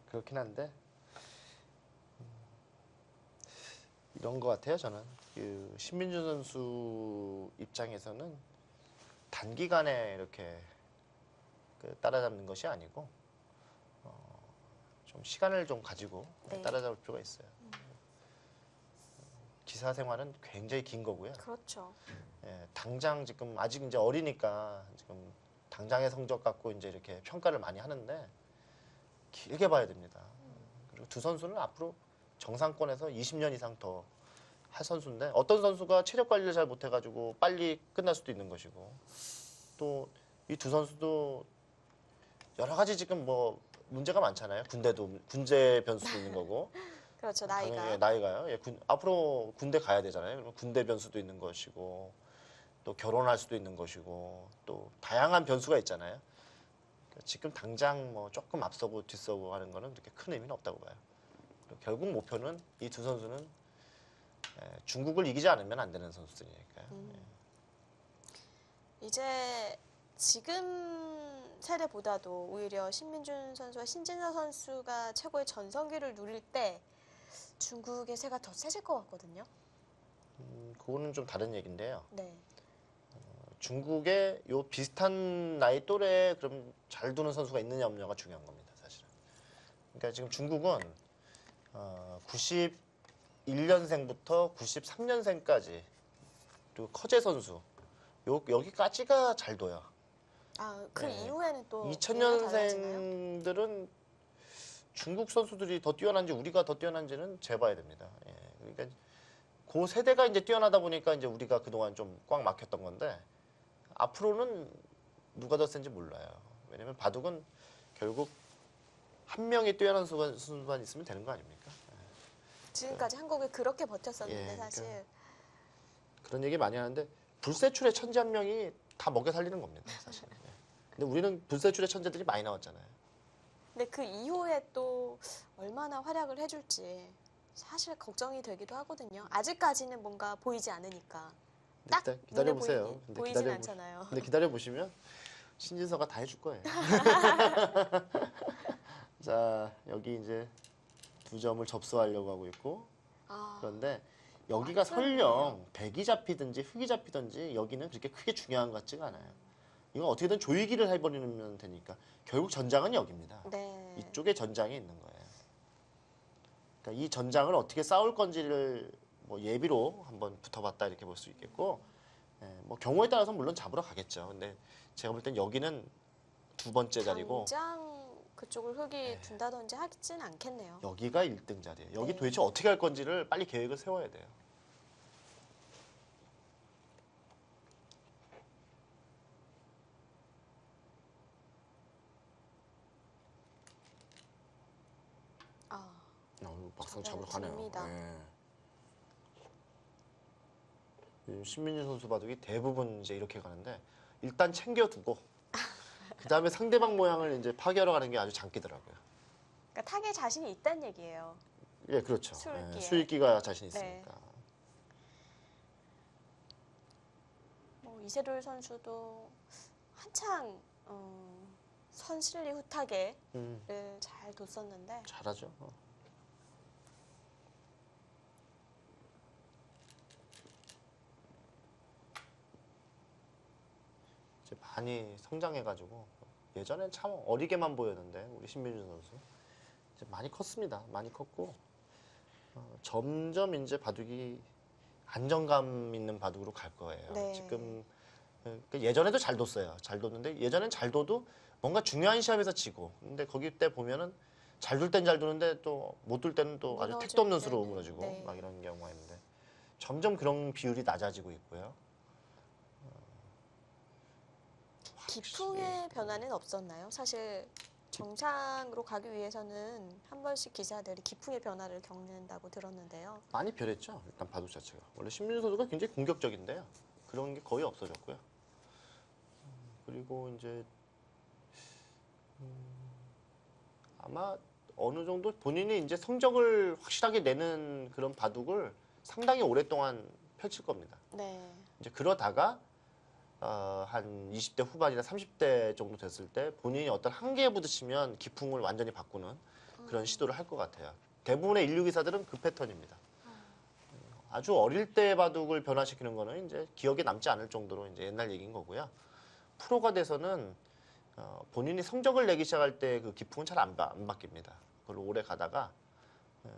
그렇긴 한데 이런 것 같아요. 저는 그 신민준 선수 입장에서는 단기간에 이렇게 그 따라잡는 것이 아니고 좀 시간을 좀 가지고 네. 따라잡을 필요가 있어요. 기사 생활은 굉장히 긴 거고요. 그렇죠. 예, 당장 지금 아직 이제 어리니까 지금 당장의 성적 갖고 이제 이렇게 평가를 많이 하는데 길게 봐야 됩니다. 그리고 두 선수는 앞으로 정상권에서 20년 이상 더 할 선수인데 어떤 선수가 체력 관리를 잘 못해가지고 빨리 끝날 수도 있는 것이고 또 이 두 선수도 여러 가지 지금 뭐 문제가 많잖아요. 군대 변수도 있는 거고 그렇죠. 당연히 나이가. 나이가요. 예, 앞으로 군대 가야 되잖아요. 그러면 군대 변수도 있는 것이고 또 결혼할 수도 있는 것이고 또 다양한 변수가 있잖아요. 그러니까 지금 당장 뭐 조금 앞서고 뒤서고 하는 거는 그렇게 큰 의미는 없다고 봐요. 결국 목표는 이 두 선수는 중국을 이기지 않으면 안 되는 선수들이니까요. 이제 지금 세대보다도 오히려 신민준 선수와 신진서 선수가 최고의 전성기를 누릴 때 중국의 세가 더 세질 것 같거든요. 그거는 좀 다른 얘기인데요. 네. 중국의 요 비슷한 나이 또래에 그럼 잘 두는 선수가 있느냐 없느냐가 중요한 겁니다, 사실은. 그러니까 지금 중국은 91년생부터 93년생까지 그리고 커제 선수 여기까지가 잘 둬요. 아, 그 네. 이후에는 또 2000년생들은 중국 선수들이 더 뛰어난지 우리가 더 뛰어난지는 재봐야 됩니다. 예, 그러니까 그 세대가 이제 뛰어나다 보니까 이제 우리가 그동안 좀 꽉 막혔던 건데 앞으로는 누가 더 센지 몰라요. 왜냐면 바둑은 결국 한 명이 뛰어난 선수만 있으면 되는 거 아닙니까? 지금까지 한국이 그렇게 버텼었는데 예, 사실 그러니까 그런 얘기 많이 하는데 불세출의 천재 한 명이 다 먹여 살리는 겁니다, 사실. 예. 근데 우리는 불세출의 천재들이 많이 나왔잖아요. 근데 그 이후에 또 얼마나 활약을 해줄지 사실 걱정이 되기도 하거든요. 아직까지는 뭔가 보이지 않으니까. 딱 기다려 보세요. 눈에 근데 보이진 기다려 않잖아요. 근데 기다려 보시면 신진서가 다 해줄 거예요. 자, 여기 이제 2점을 접수하려고 하고 있고, 아, 그런데 여기가 설령 백이 잡히든지 흑이 잡히든지 여기는 그렇게 크게 중요한 것 같지가 않아요. 이건 어떻게든 조이기를 해버리면 되니까 결국 전장은 여기입니다. 네. 이쪽에 전장이 있는 거예요. 그러니까 이 전장을 어떻게 싸울 건지를 뭐 예비로 한번 붙어봤다 이렇게 볼 수 있겠고, 예, 뭐 경우에 따라서 물론 잡으러 가겠죠. 근데 제가 볼 땐 여기는 두 번째 자리고 당장 그쪽을 흑이 둔다든지 하진 않겠네요. 여기가 1등 자리예요. 여기 네. 도대체 어떻게 할 건지를 빨리 계획을 세워야 돼요. 아, 막상 저거는 잡으러 가네요. 깁니다. 요즘 신민준 선수 바둑이 대부분 이제 이렇게 가는데 일단 챙겨두고 그 다음에 상대방 모양을 이제 파괴하러 가는 게 아주 장기더라고요. 그러니까 타겟 자신이 있다는 얘기예요. 예, 그렇죠. 수읽기에. 수익기가 자신 네. 있으니까. 뭐 이세돌 선수도 한창 선실리 후타게를 잘 뒀었는데 잘하죠. 이제 많이 성장해가지고 예전엔 참 어리게만 보였는데 우리 신민준 선수 이제 많이 컸습니다. 많이 컸고 점점 이제 바둑이 안정감 있는 바둑으로 갈 거예요. 네. 지금 그러니까 예전에도 잘 뒀어요. 잘 뒀는데 예전엔 잘 둬도 뭔가 중요한 시합에서 지고 근데 거기 때 보면은 잘 둘 땐 잘 두는데 또 못 둘 때는 또 아주 택도 없는 수로 때는, 무너지고 네. 막 이런 경우가 있는데 점점 그런 비율이 낮아지고 있고요. 기풍의 변화는 없었나요? 사실 정상으로 가기 위해서는 한 번씩 기사들이 기풍의 변화를 겪는다고 들었는데요. 많이 변했죠. 일단 바둑 자체가 원래 신민준 선수가 굉장히 공격적인데요. 그런 게 거의 없어졌고요. 그리고 이제 아마 어느 정도 본인이 이제 성적을 확실하게 내는 그런 바둑을 상당히 오랫동안 펼칠 겁니다. 네. 이제 그러다가 한 20대 후반이나 30대 정도 됐을 때 본인이 어떤 한계에 부딪히면 기풍을 완전히 바꾸는 그런 시도를 할 것 같아요. 대부분의 인류 기사들은 그 패턴입니다. 아주 어릴 때 바둑을 변화시키는 거는 이제 기억에 남지 않을 정도로 이제 옛날 얘기인 거고요. 프로가 돼서는 본인이 성적을 내기 시작할 때 그 기풍은 잘 안 바뀝니다. 그걸 오래 가다가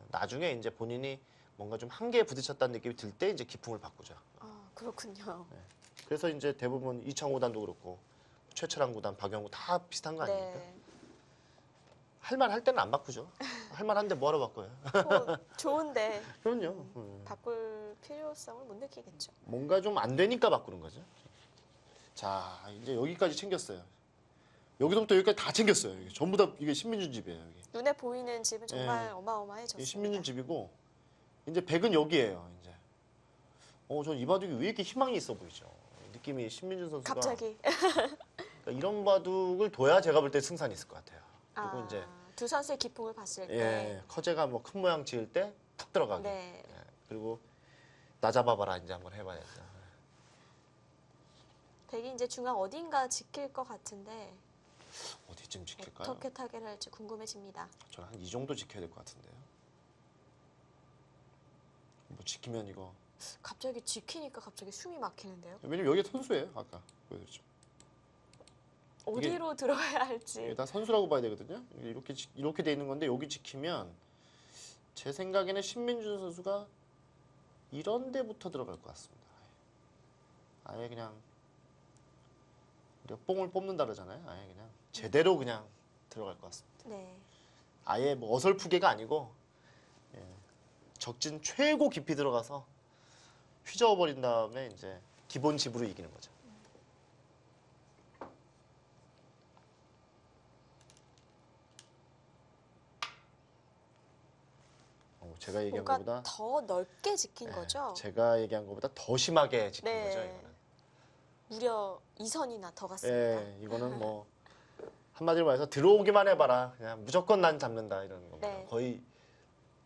나중에 이제 본인이 뭔가 좀 한계에 부딪혔다는 느낌이 들 때 이제 기풍을 바꾸죠. 아, 그렇군요. 그래서 이제 대부분 이창호 구단도 그렇고 최철환 구단, 박영구 다 비슷한 거 아닙니까? 네. 할 말 할 때는 안 바꾸죠. 할 말 한데 뭐하러 바꿔요? 뭐 좋은데 그럼요. 바꿀 필요성을 못 느끼겠죠. 뭔가 좀 안 되니까 바꾸는 거죠. 자, 이제 여기까지 챙겼어요. 여기서부터 여기까지 다 챙겼어요. 이게 전부 다 이게 신민준 집이에요. 여기. 눈에 보이는 집은 정말 예. 어마어마해졌습니다. 이게 신민준 집이고 이제 백은 여기예요. 이제. 전 이 바둑이 왜 이렇게 희망이 있어 보이죠? 느낌이 신민준 선수가 갑자기 그러니까 이런 바둑을 둬야 제가 볼 때 승산이 있을 것 같아요. 그리고 이제 두 선수의 기풍을 봤을 때 예, 커제가 뭐 큰 모양 지을 때 탁 들어가게. 네. 예, 그리고 나 잡아봐라 이제 한번 해봐야죠. 백이 이제 중앙 어딘가 지킬 것 같은데 어디쯤 지킬까요? 어떻게 타결을 할지 궁금해집니다. 저는 한 이 정도 지켜야 될 것 같은데요. 뭐 지키면 이거 갑자기 지키니까 갑자기 숨이 막히는데요. 왜냐면 여기 선수예요. 아까 보여드렸죠. 어디로 들어가야 할지. 이게 다 선수라고 봐야 되거든요. 이렇게 돼 있는 건데 여기 지키면 제 생각에는 신민준 선수가 이런 데부터 들어갈 것 같습니다. 아예 그냥 우리가 뽕을 뽑는다 그러잖아요. 아예 그냥 제대로 그냥 들어갈 것 같습니다. 네. 아예 뭐 어설프게가 아니고 적진 최고 깊이 들어가서 휘저어버린 다음에 이제 기본 집으로 이기는 거죠. 제가 얘기한 뭔가 것보다 더 넓게 지킨 예, 거죠. 제가 얘기한 것보다 더 심하게 지킨 네. 거죠, 이거는. 무려 2선이나 더 갔습니다. 예, 이거는 뭐 한마디로 말해서 들어오기만 해봐라. 그냥 무조건 난 잡는다 이런 겁니다. 네. 거의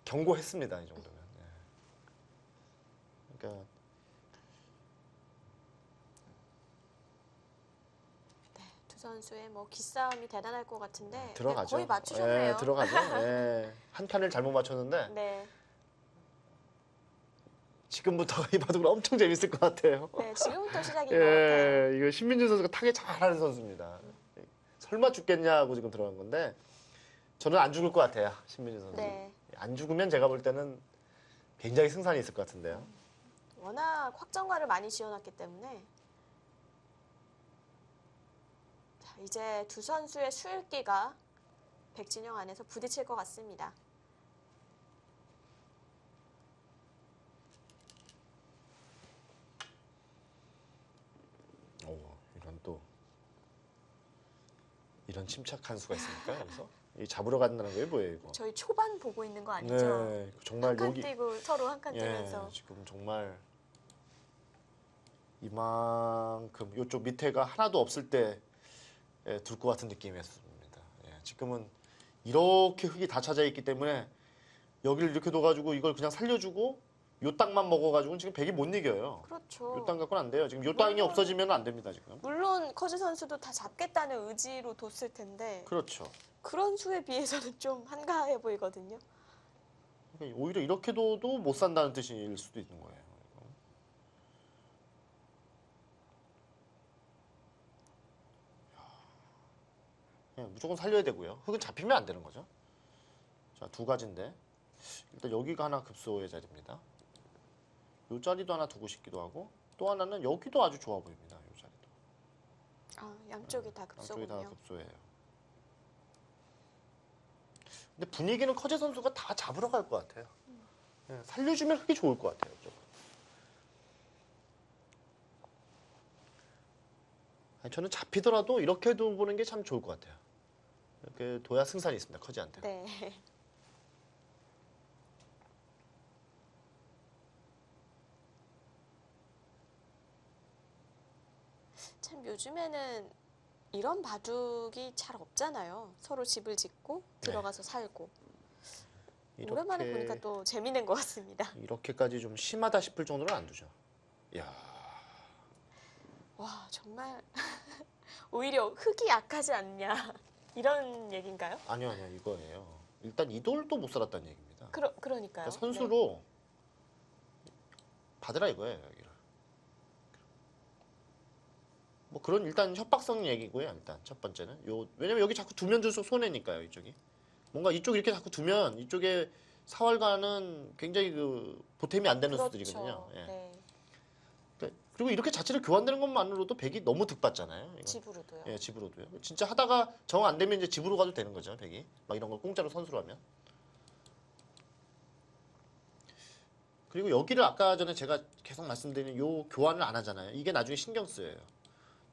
경고했습니다, 이 정도면. 예. 그러니까 두 선수의 뭐 기싸움이 대단할 것 같은데 들어가죠. 거의 맞추셨네요. 예, 들어가죠. 예. 한 칸을 잘못 맞췄는데 네. 지금부터 이 바둑은 엄청 재밌을 것 같아요. 네, 지금부터 시작인 것 같아요. 예, 이거 신민준 선수가 타겟 잘하는 선수입니다. 설마 죽겠냐고 지금 들어간 건데 저는 안 죽을 것 같아요, 신민준 선수. 네. 안 죽으면 제가 볼 때는 굉장히 승산이 있을 것 같은데요. 워낙 확정가를 많이 지어놨기 때문에 자, 이제 두 선수의 수일기가 백진영 안에서 부딪힐 것 같습니다. 오, 이런 침착한 수가 있습니까 여기서? 이 잡으러 간다는 거예요, 뭐예요 이거? 저희 초반 보고 있는 거 아니죠? 네, 정말 한 칸 여기 뛰고 서로 한 칸 예, 뛰면서 지금 정말 이만큼 이쪽 밑에가 하나도 없을 때 둘 것 같은 느낌이었습니다. 예, 지금은 이렇게 흙이 다 차져 있기 때문에 여기를 이렇게 둬가지고 이걸 그냥 살려주고 요 땅만 먹어가지고는 지금 백이 못 이겨요. 그렇죠. 요 땅 갖고는 안 돼요. 지금 요 땅이 없어지면 안 됩니다 지금. 물론 커즈 선수도 다 잡겠다는 의지로 뒀을 텐데 그렇죠. 그런 수에 비해서는 좀 한가해 보이거든요. 그러니까 오히려 이렇게 둬도 못 산다는 뜻일 수도 있는 거예요. 무조건 살려야 되고요. 흙은 잡히면 안 되는 거죠. 자, 두 가지인데 일단 여기가 하나 급소의 자리입니다. 이 자리도 하나 두고 싶기도 하고 또 하나는 여기도 아주 좋아 보입니다. 이 자리도. 아, 양쪽이 다 양쪽이 다 급소군요. 급소예요. 근데 분위기는 커제 선수가 다 잡으러 갈 것 같아요. 예, 살려주면 흙이 좋을 것 같아요. 좀. 아니, 저는 잡히더라도 이렇게 둬보는 게 참 좋을 것 같아요. 이렇게 둬야 승산이 있습니다. 커지한테. 네. 참 요즘에는 이런 바둑이 잘 없잖아요. 서로 집을 짓고 들어가서 살고. 오랜만에 보니까 또 재미있는 것 같습니다. 이렇게까지 좀 심하다 싶을 정도는 안 두죠. 야, 와, 정말 오히려 흙이 약하지 않냐 이런 얘기인가요? 아니요, 이거예요. 일단 이 돌도 못 살았다는 얘기입니다. 그러니까요. 그러니까 선수로 받으라 이거예요, 여기를. 뭐 그런 일단 협박성 얘기고요. 일단 첫 번째는 왜냐면 여기 자꾸 두면 줄수록 손해니까요, 이쪽이. 뭔가 이쪽 이렇게 자꾸 두면 이쪽에 사활가는 굉장히 그 보탬이 안 되는 그렇죠. 수들이거든요. 예. 네. 그리고 이렇게 자체를 교환되는 것만으로도 백이 너무 득받잖아요. 이건. 집으로도요. 예, 집으로도요. 진짜 하다가 정 안 되면 이제 집으로 가도 되는 거죠, 백이. 막 이런 걸 공짜로 선수로 하면. 그리고 여기를 아까 전에 제가 계속 말씀드리는 요 교환을 안 하잖아요. 이게 나중에 신경 쓰여요.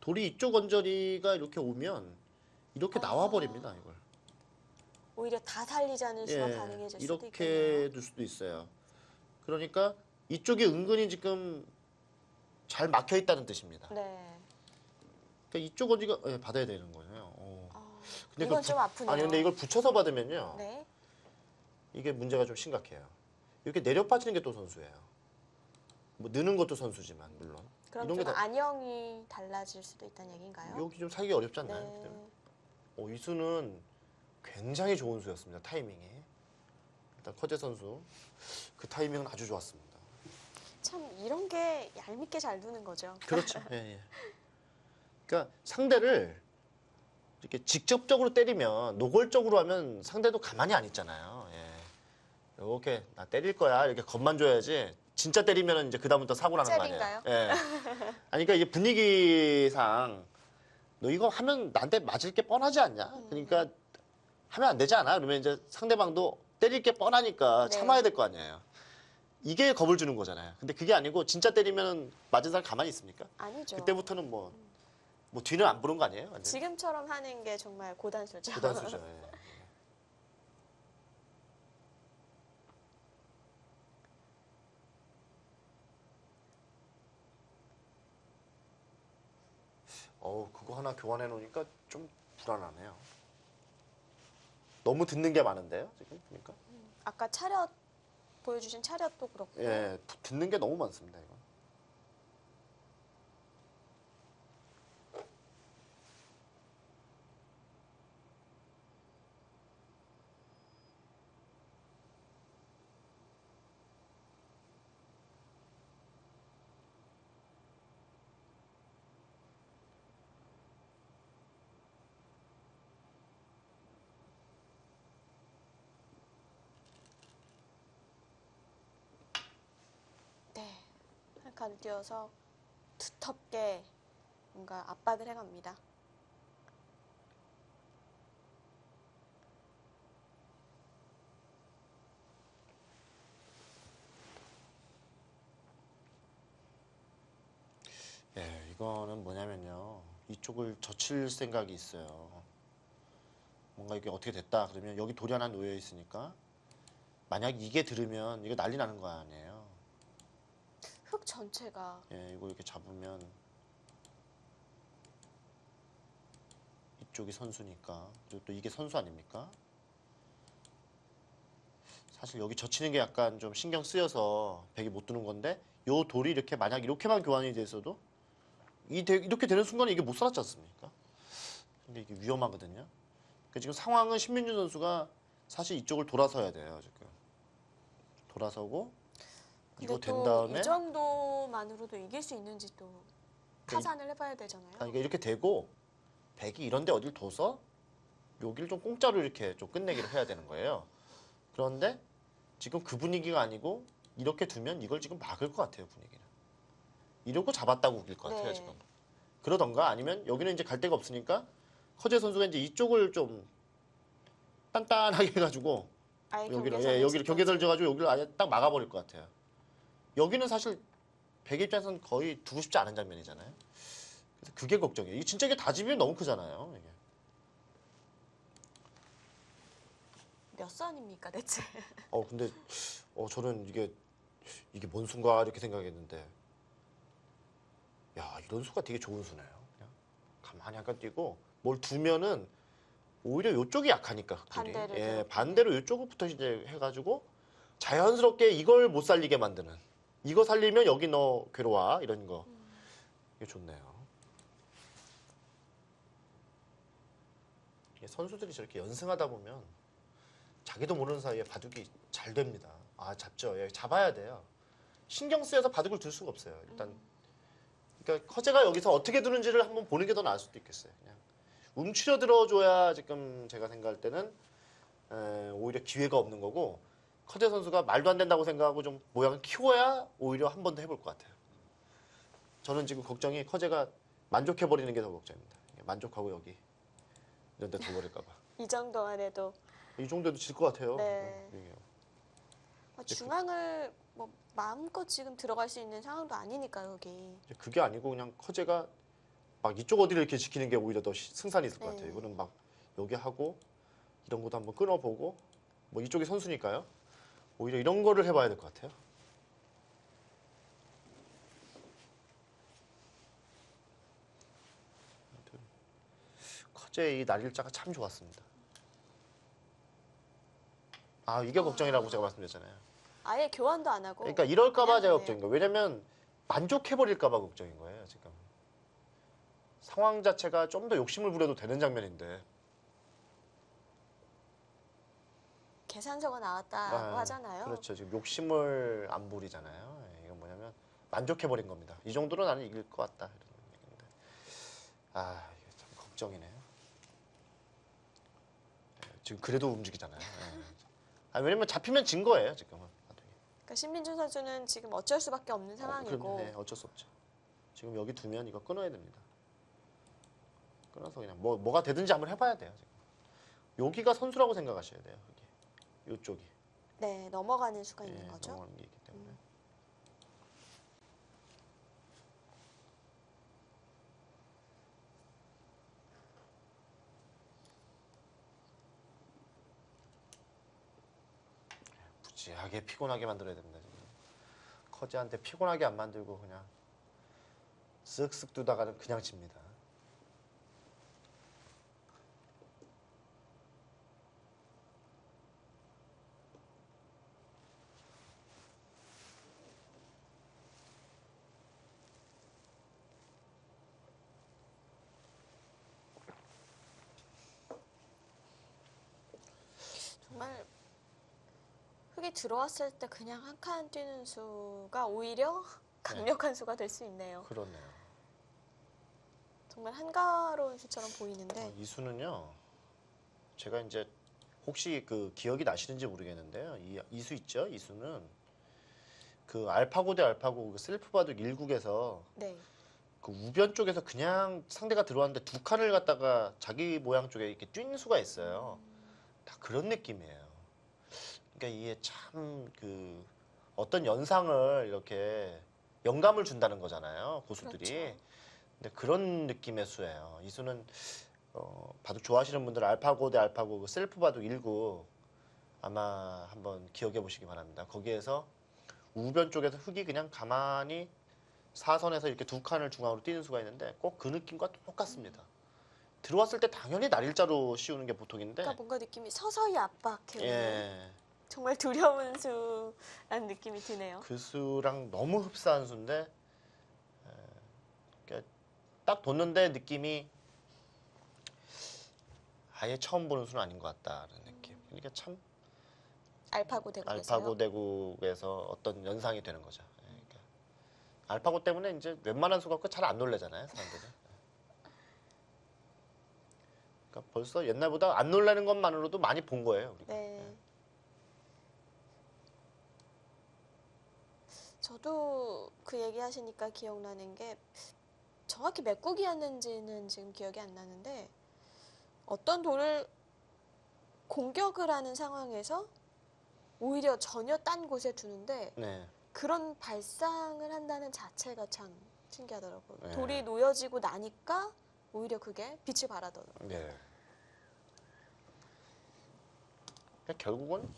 돌이 이쪽 언저리가 이렇게 오면 이렇게 나와 버립니다, 이걸. 오히려 다 살리자는 수가 예, 가능해질 수도 이렇게 있겠네요. 둘 수도 있어요. 그러니까 이쪽이 은근히 지금 잘 막혀 있다는 뜻입니다. 네. 그러니까 이쪽 언지가 받아야 되는 거예요. 근데 이건 그걸 좀 아프네요. 아니 근데 이걸 붙여서 받으면요. 네. 이게 문제가 좀 심각해요. 이렇게 내려 빠지는 게 또 선수예요. 뭐 느는 것도 선수지만 물론. 그럼 이런 좀 게 다 안형이 달라질 수도 있다는 얘기인가요? 여기 좀 살기 어렵지 않나요? 네. 이 수는 굉장히 좋은 수였습니다. 타이밍이. 일단 커제 선수 그 타이밍은 아주 좋았습니다. 참 이런 게 얄밉게 잘 두는 거죠. 그렇죠. 예. 그러니까 상대를 이렇게 직접적으로 때리면 노골적으로 하면 상대도 가만히 안 있잖아요. 예. 이렇게 나 때릴 거야 이렇게 겁만 줘야지. 진짜 때리면 이제 그다음부터 사고 나는 거 아니에요. 잽인가요? 예. 아니 그러니까 이게 분위기상 너 이거 하면 나한테 맞을 게 뻔하지 않냐? 그러니까 하면 안 되지 않아? 그러면 이제 상대방도 때릴 게 뻔하니까 네. 참아야 될 거 아니에요. 이게 겁을 주는 거잖아요. 근데 그게 아니고 진짜 때리면 맞은 사람 가만히 있습니까? 아니죠. 그때부터는 뭐 뒤는 안 보는 거 아니에요? 완전? 지금처럼 하는 게 정말 고단수죠. 고단수죠. 예. 그거 하나 교환해 놓으니까 좀 불안하네요. 너무 듣는 게 많은데요, 지금 보니까. 아까 차렷 보여주신 차렷도 그렇고. 예, 듣는 게 너무 많습니다, 이거. 네, 한 칸 띄어서 두텁게 뭔가 압박을 해갑니다. 예, 이거는 뭐냐면요. 이쪽을 젖힐 생각이 있어요. 뭔가 이게 어떻게 됐다 그러면 여기 돌이 하나 놓여 있으니까 만약 이게 들으면 이거 난리 나는 거 아니에요. 흙 전체가 예, 이거 이렇게 잡으면 이쪽이 선수니까 그리고 또 이게 선수 아닙니까? 사실 여기 젖히는 게 약간 좀 신경 쓰여서 백이 못 두는 건데 요 돌이 이렇게 만약 이렇게만 교환이 돼서도 이렇게 되는 순간에 이게 못 살았지 않습니까? 근데 이게 위험하거든요. 그러니까 지금 상황은 신민준 선수가 사실 이쪽을 돌아서야 돼요. 지금 돌아서고 이거 근데 된 또 다음에 이 정도만으로도 이길 수 있는지 또 타산을 해봐야 되잖아요. 그러니까 이렇게 되고 백이 이런데 어딜 둬서 여기를 좀 공짜로 이렇게 좀 끝내기를 해야 되는 거예요. 그런데 지금 그 분위기가 아니고 이렇게 두면 이걸 지금 막을 것 같아요, 분위기는. 이러고 잡았다고 우길 것 같아요, 네. 지금. 그러던가 아니면 여기는 이제 갈 데가 없으니까 허재 선수가 이제 이쪽을 좀 단단하게 해가지고 아예 여기를 경계선을 여기를 경계 지켜서. 던져가지고 여기를 아예 딱 막아버릴 것 같아요. 여기는 사실 백 입장에서는 거의 두고 싶지 않은 장면이잖아요. 그래서 그게 걱정이에요. 이게 진짜 이게 다집이면 너무 크잖아요. 이게. 몇 선입니까 대체? 근데 저는 이게 뭔 수인가 이렇게 생각했는데 야 이런 수가 되게 좋은 수네요. 그냥 가만히 약간 뛰고 뭘 두면은 오히려 이쪽이 약하니까 흑들이 반대를 예, 괴롭히는. 반대로 이쪽부터 이제 해가지고 자연스럽게 이걸 못 살리게 만드는 이거 살리면 여기 너 괴로워 이런 거 이게 좋네요. 이게 선수들이 저렇게 연승하다 보면 자기도 모르는 사이에 바둑이 잘 됩니다. 아 잡죠. 예, 잡아야 돼요. 신경 쓰여서 바둑을 둘 수가 없어요. 일단 그러니까 허재가 여기서 어떻게 두는지를 한번 보는 게 더 나을 수도 있겠어요. 그냥 움츠려 들어줘야 지금 제가 생각할 때는 오히려 기회가 없는 거고 허재 선수가 말도 안 된다고 생각하고 좀 모양을 키워야 오히려 한 번 더 해볼 것 같아요. 저는 지금 걱정이 허재가 만족해버리는 게 더 걱정입니다. 만족하고 여기 이런 데 둬버릴까 봐. 이 정도만 해도 이 정도도 질 것 같아요. 네. 이게. 중앙을 뭐 마음껏 지금 들어갈 수 있는 상황도 아니니까 여기. 이제 그게 아니고 그냥 허재가 막 이쪽 어디를 이렇게 지키는 게 오히려 더 승산이 있을 것 네. 같아요. 이거는 막 여기 하고 이런 것도 한번 끊어보고 뭐 이쪽이 선수니까요. 오히려 이런 거를 해봐야 될 것 같아요. 아무튼 커제의 이 날일자가 참 좋았습니다. 아 이게 걱정이라고 제가 말씀드렸잖아요. 아예 교환도 안 하고. 그러니까 이럴까봐 제가 그냥 걱정인 거예요. 왜냐면 만족해버릴까봐 걱정인 거예요. 지금 상황 자체가 좀 더 욕심을 부려도 되는 장면인데 계산서가 나왔다고 하잖아요. 그렇죠. 지금 욕심을 안 부리잖아요. 예, 이건 뭐냐면 만족해버린 겁니다. 이 정도로 나는 이길 것 같다. 이런 얘기인데. 이게 참 걱정이네요. 예, 지금 그래도 움직이잖아요. 예. 왜냐면 잡히면 진 거예요, 지금은. 그러니까 신민준 선수는 지금 어쩔 수밖에 없는 상황이고. 네, 어쩔 수 없죠. 지금 여기 두면 이거 끊어야 됩니다. 끊어서 그냥 뭐가 되든지 한번 해봐야 돼요. 지금. 여기가 선수라고 생각하셔야 돼요. 여기. 이쪽이. 네, 넘어가는 수가 있는 예, 거죠. 넘어가는 게 있기 때문에. 무지하게 피곤하게 만들어야 됩니다. 지금. 커지한테 피곤하게 안 만들고 그냥 쓱쓱 두다가는 그냥 집니다. 흙이 들어왔을 때 그냥 한 칸 뛰는 수가 오히려 강력한 수가 될 수 있네요. 그렇네요. 정말 한가로운 수처럼 보이는데 이 수는요. 제가 이제 혹시 그 기억이 나시는지 모르겠는데요. 이 수 있죠? 이 수는 그 알파고 대 알파고 그 셀프 바둑 1국에서 네. 그 우변 쪽에서 그냥 상대가 들어왔는데 두 칸을 갖다가 자기 모양 쪽에 이렇게 뛴 수가 있어요. 다 그런 느낌이에요. 그러니까 이게 참 그 어떤 연상을 이렇게 영감을 준다는 거잖아요. 고수들이. 그렇죠. 근데 그런 느낌의 수예요. 이 수는 바둑 좋아하시는 분들 알파고 대 알파고 그 셀프 바둑 1구 아마 한번 기억해 보시기 바랍니다. 거기에서 우변 쪽에서 흙이 그냥 가만히 사선에서 이렇게 두 칸을 중앙으로 뛰는 수가 있는데 꼭 그 느낌과 똑같습니다. 들어왔을 때 당연히 날일자로 씌우는 게 보통인데 그러니까 뭔가 느낌이 서서히 압박해. 예, 정말 두려운 수라는 느낌이 드네요. 그 수랑 너무 흡사한 수인데 그러니까 딱 뒀는데 느낌이 아예 처음 보는 수는 아닌 것 같다는 느낌. 그러니까 참 알파고 대국에서요. 알파고 대국에서 어떤 연상이 되는 거죠. 예, 그러니까 알파고 때문에 이제 웬만한 수가 잘 안 놀래잖아요, 사람들이. 그러니까 벌써 옛날보다 안 놀라는 것만으로도 많이 본 거예요, 우리가. 네. 저도 그 얘기하시니까 기억나는 게 정확히 몇 국이었는지는 지금 기억이 안 나는데 어떤 돌을 공격을 하는 상황에서 오히려 전혀 딴 곳에 두는데 네. 그런 발상을 한다는 자체가 참 신기하더라고요. 네. 돌이 놓여지고 나니까 오히려 그게 빛을 발하더라고요. 네. 그러니까 결국은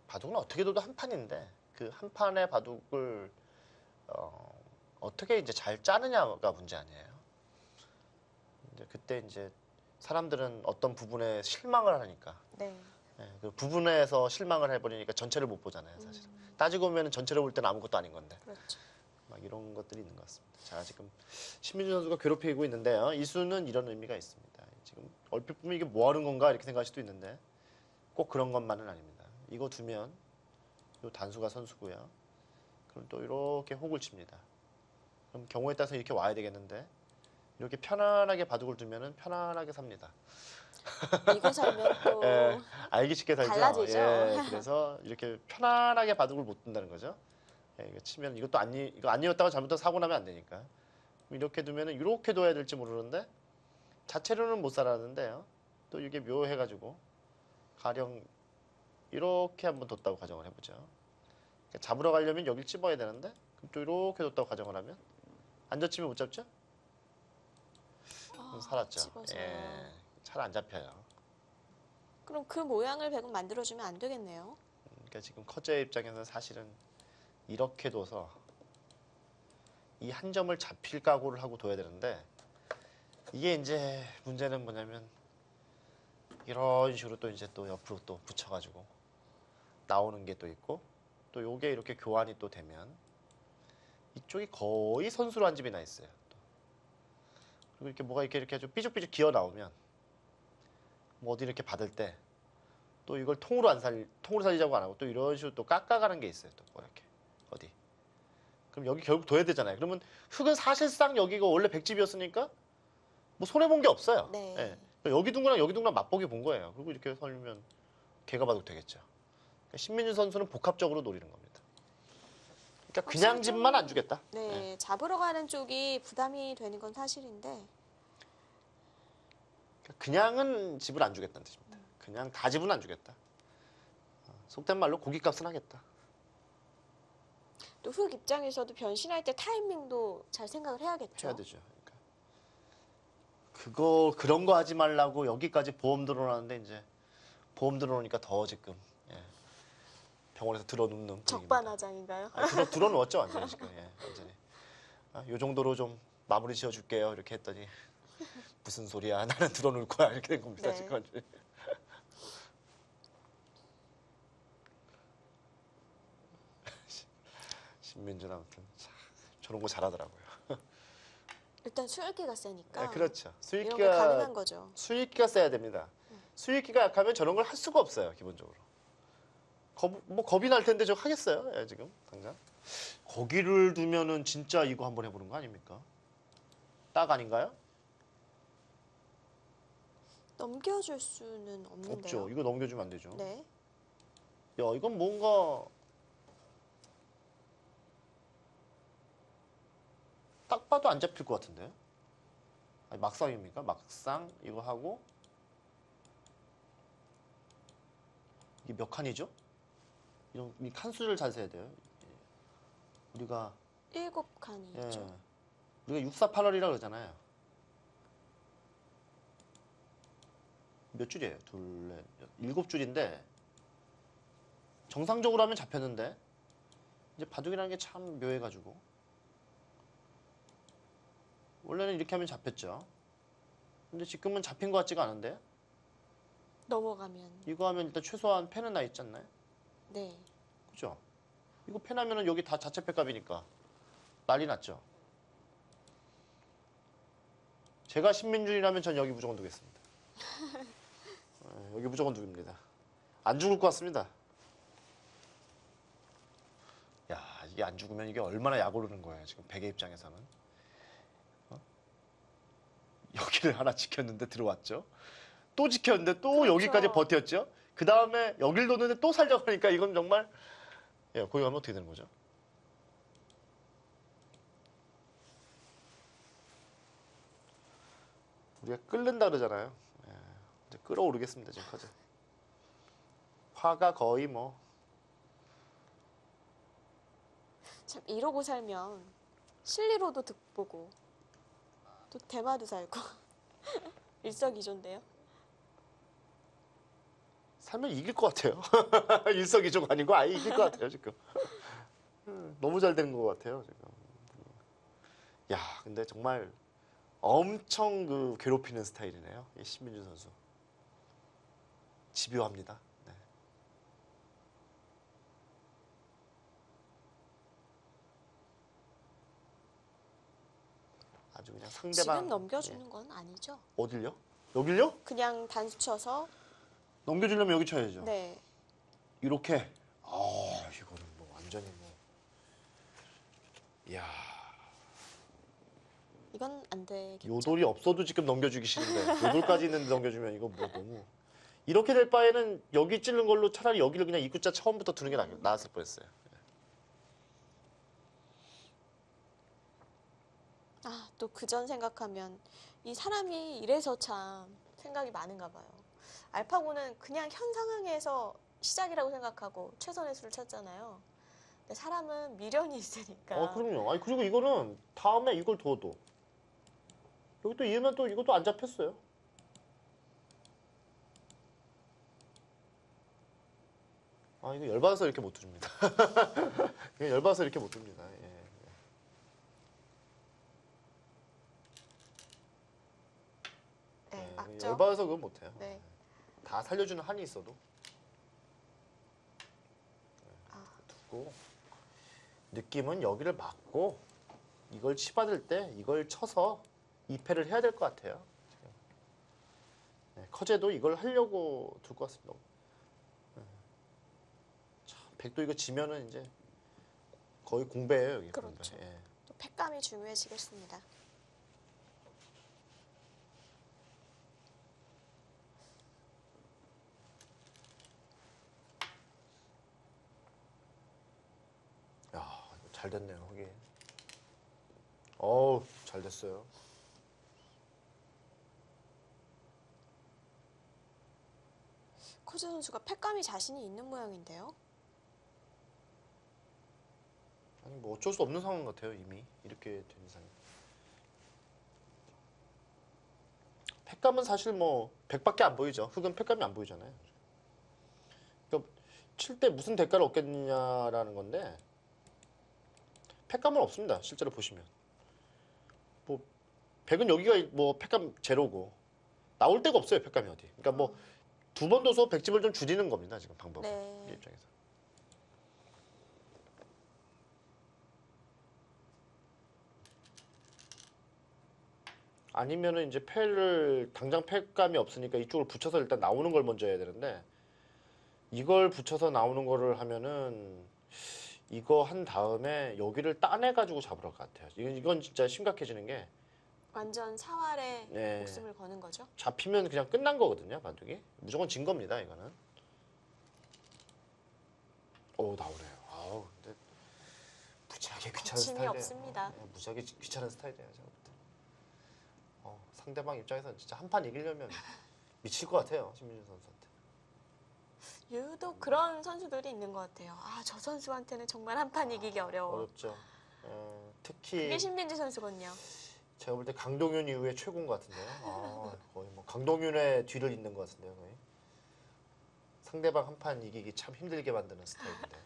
바둑은 어떻게 둬도 한 판인데 그 한 판의 바둑을 어떻게 이제 잘 짜느냐가 문제 아니에요. 이제 그때 이제 사람들은 어떤 부분에 실망을 하니까 네. 예, 그 부분에서 실망을 해버리니까 전체를 못 보잖아요, 사실. 따지고 보면 전체를 볼 때는 아무것도 아닌 건데 그렇죠. 막 이런 것들이 있는 것 같습니다. 자, 지금 신민주 선수가 괴롭히고 있는데요. 이 수는 이런 의미가 있습니다. 지금 얼핏 보면 이게 뭐 하는 건가 이렇게 생각할 수도 있는데 꼭 그런 것만은 아닙니다. 이거 두면 요 단수가 선수고요. 그럼 또 이렇게 혹을 칩니다. 그럼 경우에 따라서 이렇게 와야 되겠는데 이렇게 편안하게 바둑을 두면은 편안하게 삽니다. 이거 살면 또 예, 알기 쉽게 살죠. 달라지죠. 예, 그래서 이렇게 편안하게 바둑을 못 둔다는 거죠. 예, 이거 치면 이것도 이거 아니었다가 잘못해서 사고 나면 안 되니까. 이렇게 두면은 이렇게 둬야 될지 모르는데 자체로는 못 살았는데요. 또 이게 묘해가지고 가령 이렇게 한번 뒀다고 가정을 해보죠. 그러니까 잡으러 가려면 여길 찝어야 되는데 그럼 또 이렇게 뒀다고 가정을 하면 안 젖히면 못 잡죠? 그럼 살았죠. 집어서요. 예, 잘 안 잡혀요. 그럼 그 모양을 배국 만들어주면 안 되겠네요. 그러니까 지금 커저의 입장에서는 사실은 이렇게 둬서 이 한 점을 잡힐 각오를 하고 둬야 되는데 이게 이제 문제는 뭐냐면 이런 식으로 또 이제 또 옆으로 또 붙여가지고 나오는 게 또 있고 또 요게 이렇게 교환이 또 되면 이쪽이 거의 선수로 한 집이 나 있어요. 또. 그리고 이렇게 뭐가 이렇게 좀 삐죽삐죽 기어 나오면 뭐 어디 이렇게 받을 때 또 이걸 통으로 살리자고 안 하고 또 이런 식으로 또 깎아가는 게 있어요. 또 뭐 이렇게 어디. 그럼 여기 결국 둬야 되잖아요. 그러면 흙은 사실상 여기가 원래 백집이었으니까 뭐 손해 본 게 없어요. 네. 예. 그러니까 여기 둔 거랑 여기 둔 거랑 맛보기 본 거예요. 그리고 이렇게 설면 개가 바둑 되겠죠. 그러니까 신민주 선수는 복합적으로 노리는 겁니다. 그러니까 그냥 집만 안 주겠다. 네, 예. 잡으러 가는 쪽이 부담이 되는 건 사실인데 그러니까 그냥은 집을 안 주겠다는 뜻입니다. 그냥 다 집은 안 주겠다. 속된 말로 고깃값은 하겠다. 또 흑 입장에서도 변신할 때 타이밍도 잘 생각을 해야겠죠. 해야 되죠. 그러니까 그런 거 하지 말라고 여기까지 보험 들어오는데 이제 보험 들어오니까 더 지금 병원에서 들어눕는 분위기입니다. 적반하장인가요? 들어놓았죠 완전히 지금. 예, 완전히. 요 정도로 좀 마무리 지어줄게요 이렇게 했더니 무슨 소리야 나는 들어놓을 거야 이렇게 된 겁니다. 네. 지금 완전히. 신민주는 아무튼 저런 거 잘하더라고요. 일단 수혈기가 세니까 네, 그렇죠. 이런 게 가능한 거죠. 수익기가 세야 됩니다. 수익기가 약하면 저런 걸 할 수가 없어요, 기본적으로. 겁이 날 텐데 저 하겠어요, 예, 지금 당장. 거기를 두면은 진짜 이거 한번 해보는 거 아닙니까? 딱 아닌가요? 넘겨줄 수는 없는데요. 없죠. 이거 넘겨주면 안 되죠. 네. 야, 이건 뭔가 딱 봐도 안 잡힐 것 같은데. 아니, 막상입니까? 막상 이거 하고 이게 몇 칸이죠? 이 칸수를 잘 세야 돼요. 우리가 7칸이죠. 예, 우리가 648월이라고 그러잖아요. 몇 줄이에요? 둘, 넷, 7줄인데 정상적으로 하면 잡혔는데 이제 바둑이라는 게 참 묘해가지고 원래는 이렇게 하면 잡혔죠. 근데 지금은 잡힌 것 같지가 않은데 넘어가면. 이거 하면 일단 최소한 패는 나 있지 않나요? 네. 그죠? 이거 패나면은 여기 다 자체 패값이니까 난리 났죠. 제가 신민준이라면 전 여기 무조건 두겠습니다. 여기 무조건 두깁니다. 안 죽을 것 같습니다. 야, 이게 안 죽으면 이게 얼마나 약 오르는 거예요. 지금 백의 입장에서는. 여기를 하나 지켰는데 들어왔죠. 또 지켰는데 또 그렇죠. 여기까지 버텼죠. 그 다음에 여길 놓는데 또 살려고 하니까 이건 정말 예, 거기 가면 어떻게 되는 거죠? 우리가 끓는다 그러잖아요. 예, 이제 끓어오르겠습니다. 지금 커져. 화가 거의 뭐 참 이러고 살면 실리로도 득보고 또 대마도 살고 일석이조인데요. 살면 이길 것 같아요. 일석이조가 아니고 아예 이길 것 같아요 지금. 너무 잘 되는 것 같아요 지금. 야, 근데 정말 엄청 그 괴롭히는 스타일이네요. 이 신민준 선수. 집요합니다. 네. 아주 그냥 상대방 지금 넘겨주는 건 아니죠. 어딜요? 여길요? 그냥 단수 쳐서. 넘겨주려면 여기 쳐야죠. 네. 이렇게. 아, 이거는 뭐 완전히 뭐. 이야. 이건 안 되겠죠. 요돌이 없어도 지금 넘겨주기 싫은데 요돌까지 있는데 넘겨주면 이거 뭐 너무 이렇게 될 바에는 여기 찌른 걸로 차라리 여기를 그냥 입구자 처음부터 두는 게 나았을 뻔했어요. 아, 또 그 전 생각하면 이 사람이 이래서 참 생각이 많은가 봐요. 알파고는 그냥 현 상황에서 시작이라고 생각하고 최선의 수를 찾잖아요. 근데 사람은 미련이 있으니까. 그럼요. 아니 그리고 이거는 다음에 이걸 둬도 여기 또 이으면 또 이것도 안 잡혔어요. 아, 이거 열받아서 이렇게 못 둡니다. 그냥 열받아서 이렇게 못 둡니다. 예. 네, 예, 맞죠. 열받아서 그건 못해요. 네. 다 살려주는 한이 있어도 아, 두고 느낌은 여기를 막고 이걸 치받을 때 이걸 쳐서 2패를 해야 될 것 같아요. 지금. 네, 커제도 이걸 하려고 둘 것 같습니다. 네. 참, 백도 이거 지면은 이제 거의 공배예요. 여기 그렇죠. 공배. 예. 또 팩감이 중요해지겠습니다. 야, 이거 잘 됐네요. 하긴. 어우, 잘 됐어요. 코즈 선수가 팩감이 자신이 있는 모양인데요. 아니 뭐 어쩔 수 없는 상황 같아요. 이미 이렇게 된 이상. 팩감은 사실 뭐 100밖에 안 보이죠. 흑은 팩감이 안 보이잖아요. 그러니까 칠 때 무슨 대가를 얻겠느냐라는 건데 팩감은 없습니다. 실제로 보시면. 뭐 100은 여기가 뭐 팩감 제로고 나올 데가 없어요. 팩감이 어디. 그러니까 뭐 두 번 둬서 100집을 좀 줄이는 겁니다. 지금 방법은. 네. 이 입장에서. 아니면은 이제 패를 당장 패감이 없으니까 이쪽을 붙여서 일단 나오는 걸 먼저 해야 되는데 이걸 붙여서 나오는 거를 하면은 이거 한 다음에 여기를 따내가지고 잡으러 갈 것 같아요. 이건 진짜 심각해지는 게 완전 사활에 네. 목숨을 거는 거죠. 잡히면 그냥 끝난 거거든요. 바둑이 무조건 진 겁니다. 이거는. 오 나오네요. 아우 근데 무지하게 귀찮은 거침이 스타일이에요. 없습니다. 무지하게 귀찮은 스타일이에요. 제가 볼 때. 상대방 입장에서는 진짜 한 판 이기려면 미칠 것 같아요. 신민준 선수한테. 유독 그런 선수들이 있는 것 같아요. 아, 저 선수한테는 정말 한 판 이기기 어려워. 어렵죠. 특히 그게 신민지 선수군요. 제가 볼 때 강동윤 이후에 최고인 것 같은데요. 거의 뭐 강동윤의 뒤를 잇는 것 같은데요. 거의. 상대방 한 판 이기기 참 힘들게 만드는 스타일인데.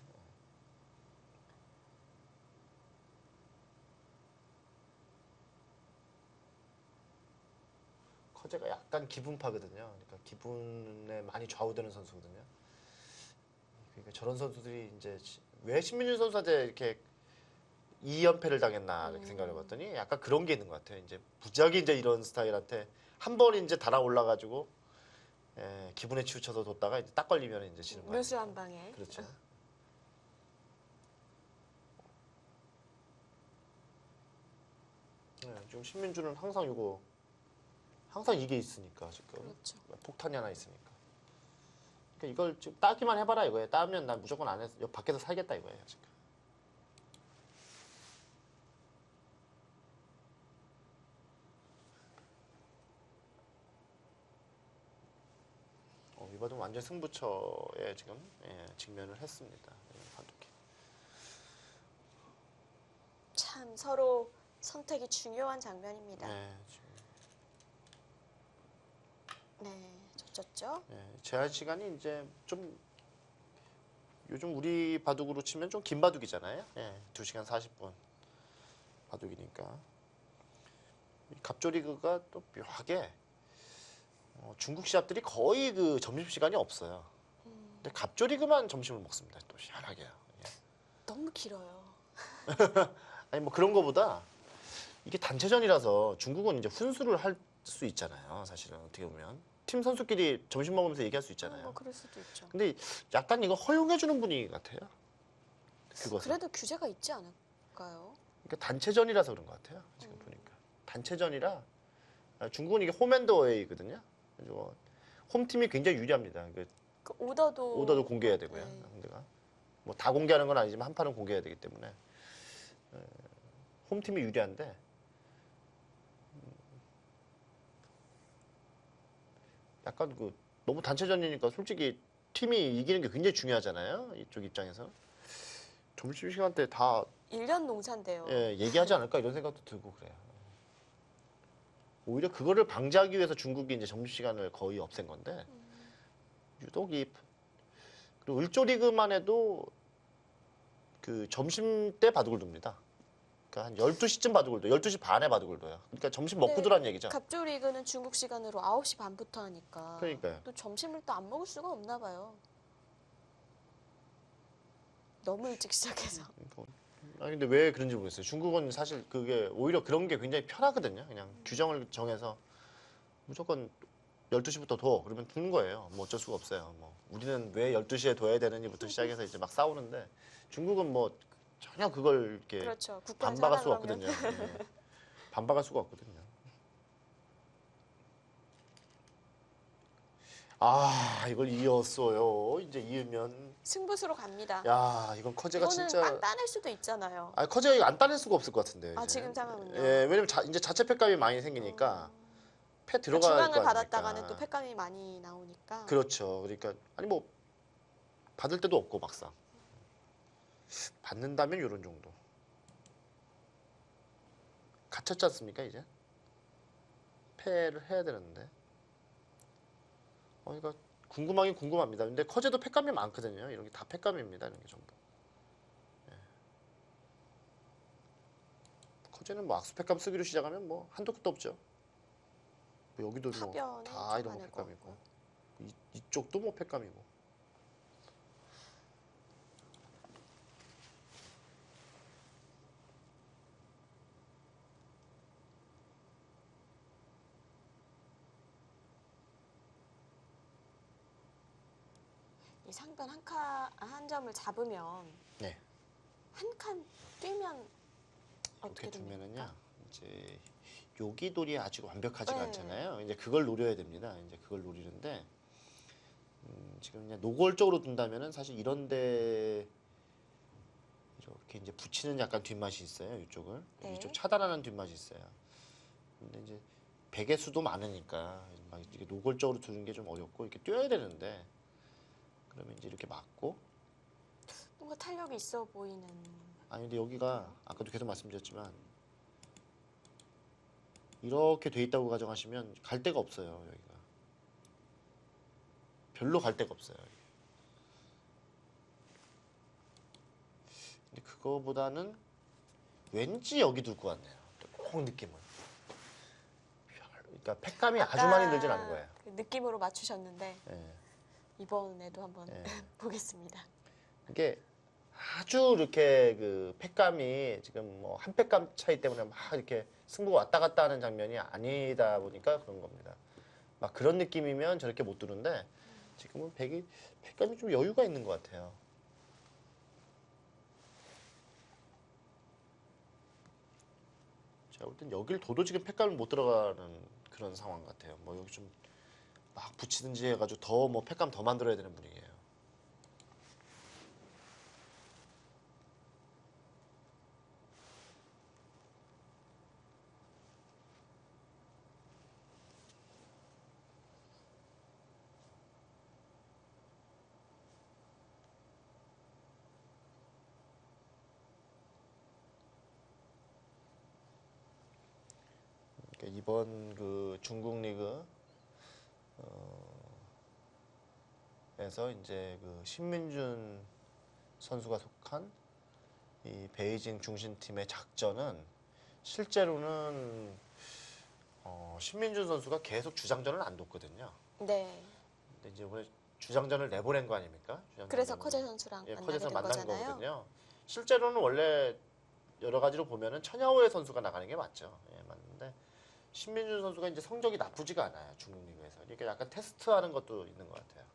커제가 약간 기분파거든요. 그러니까 기분에 많이 좌우되는 선수거든요. 그러니까 저런 선수들이 이제 왜 신민준 선수한테 이렇게 2연패를 당했나 이렇게 생각을 해봤더니 약간 그런 게 있는 것 같아요. 이제 무지하게 이제 이런 스타일한테 한 번 이제 달아올라가지고 기분에 치우쳐서 뒀다가 이제 딱 걸리면 이제 지는 거예요. 묘수 한 방에. 그렇죠. 지금 신민주는 항상 이게 있으니까 지금 그렇죠. 폭탄이 하나 있으니까. 그러니까 이걸 지금 따기만 해봐라 이거예요. 따면 난 무조건 안 해서 밖에서 살겠다 이거예요 지금. 이바둑 완전 승부처에 지금 직면을 했습니다. 바둑이. 참 서로 선택이 중요한 장면입니다. 지금. 네, 졌죠. 제한 시간이 이제 좀 요즘 우리 바둑으로 치면 좀 긴 바둑이잖아요. 2시간 40분 바둑이니까. 이 갑조리그가 또 묘하게 중국 시합들이 거의 그 점심 시간이 없어요. 근데 갑조리그만 점심을 먹습니다. 또 희한하게요. 너무 길어요. 아니 뭐 그런 거보다 이게 단체전이라서 중국은 이제 훈수를 할 수 있잖아요. 사실은 어떻게 보면 팀 선수끼리 점심 먹으면서 얘기할 수 있잖아요. 뭐 그럴 수도 있죠. 근데 약간 이거 허용해주는 분위기 같아요. 그것은. 그래도 규제가 있지 않을까요? 그러니까 단체전이라서 그런 것 같아요. 지금 보니까 단체전이라 중국은 이게 홈앤더웨이거든요. 그래서 홈팀이 굉장히 유리합니다. 그 오더도 공개해야 되고요. 네. 상대가 뭐 다 공개하는 건 아니지만 한 판은 공개해야 되기 때문에 홈팀이 유리한데 약간 그 너무 단체전이니까 솔직히 팀이 이기는 게 굉장히 중요하잖아요. 이쪽 입장에서 점심시간 때 다 1년 농사인데요. 얘기하지 않을까 이런 생각도 들고 그래요. 오히려 그거를 방지하기 위해서 중국이 이제 점심시간을 거의 없앤 건데 유독 그리고 을조리그만 해도 그 점심 때 바둑을 둡니다. 그러니까 한 12시쯤 바둑을 둬요. 12시 반에 바둑을 둬요. 그러니까 점심 먹고 네. 두라는 얘기죠. 갑조 리그는 중국 시간으로 9시 반부터 하니까 그러니까요. 또 점심을 또 안 먹을 수가 없나 봐요. 너무 일찍 시작해서. 근데 왜 그런지 모르겠어요. 중국은 사실 그게 오히려 그런 게 굉장히 편하거든요. 그냥 규정을 정해서 무조건 12시부터 둬. 그러면 두는 거예요. 뭐 어쩔 수가 없어요. 뭐 우리는 왜 12시에 둬야 되느니부터 시작해서 이제 막 싸우는데 중국은 뭐 전혀 그걸 이렇게 그렇죠. 국가에서 반박할 수가 하라 그러면. 없거든요. 반박할 수가 없거든요. 이걸 이었어요. 이제 이으면 승부수로 갑니다. 야 이건 커제가 이거는 진짜 딱 따낼 수도 있잖아요. 커제가 이거 안 따낼 수가 없을 것 같은데. 아, 이제. 지금 상황은요? 왜냐면 이제 자체 패감이 많이 생기니까 패 들어갈 중앙을 거 아닙니까? 받았다가는 또 패감이 많이 나오니까. 그렇죠. 그러니까 아니 뭐 받을 데도 없고 막상 받는다면 이런 정도. 갇혔지 않습니까 이제? 패를 해야 되는데. 그러니까 궁금하긴 궁금합니다. 근데 커제도 패감이 많거든요. 이런 게 다 패감입니다. 이런 게 전부. 커제는 뭐 악수 패감 쓰기로 시작하면 뭐 한도 끝도 없죠. 뭐 여기도 뭐 파변에 다 이런 거 잡아낼 것 패감이고 이쪽도 뭐 패감이고. 이 상단 한 점을 잡으면 네. 한 칸 뛰면 어떻게 이렇게 두면은요. 됩니까? 이제 요기돌이 아직 완벽하지가 네. 않잖아요. 이제 그걸 노려야 됩니다. 이제 그걸 노리는데 지금 그냥 노골적으로 둔다면은 사실 이런데 이렇게 이제 붙이는 약간 뒷맛이 있어요. 이쪽을 네. 이쪽 차단하는 뒷맛이 있어요. 근데 이제 베개 수도 많으니까 막 이렇게 노골적으로 두는 게 좀 어렵고 이렇게 뛰어야 되는데 그러면 이제 이렇게 맞고 뭔가 탄력이 있어 보이는. 아니 근데 여기가 아까도 계속 말씀드렸지만 이렇게 돼 있다고 가정하시면 갈 데가 없어요. 여기가 별로 갈 데가 없어요. 근데 그거보다는 왠지 여기 둘 것 같네요. 꼭 느낌은. 그러니까 팩감이 아주 많이 늘진 않은 거예요. 그 느낌으로 맞추셨는데 예, 이번에도 한번 예. 보겠습니다. 이게 아주 이렇게 그 팩감이 지금 뭐 한 팩감 차이 때문에 막 이렇게 승부가 왔다 갔다 하는 장면이 아니다 보니까 그런 겁니다. 막 그런 느낌이면 저렇게 못 두는데 지금은 팩감이 좀 여유가 있는 것 같아요. 제가 볼 땐 여길 둬도 지금 팩감이 못 들어가는 그런 상황 같아요. 뭐 여기 좀 막 붙이든지 해가지고 더 뭐 팩감 더 만들어야 되는 분위기예요. 그러니까 이번 그 중국 리그 에서 이제 그 신민준 선수가 속한 이 베이징 중심팀의 작전은 실제로는 신민준 선수가 계속 주장전을 안 뒀거든요. 네. 근데 이제 이번에 주장전을 내보낸 거 아닙니까? 주장전 그래서 내보낸 커제 거. 선수랑 예, 만나게 커제에서 된 만난 거잖아요. 거거든요. 실제로는 원래 여러 가지로 보면은 천야오의 선수가 나가는 게 맞죠. 예, 맞는데 신민준 선수가 이제 성적이 나쁘지가 않아요. 중국 리그에서. 이렇게 약간 테스트하는 것도 있는 것 같아요.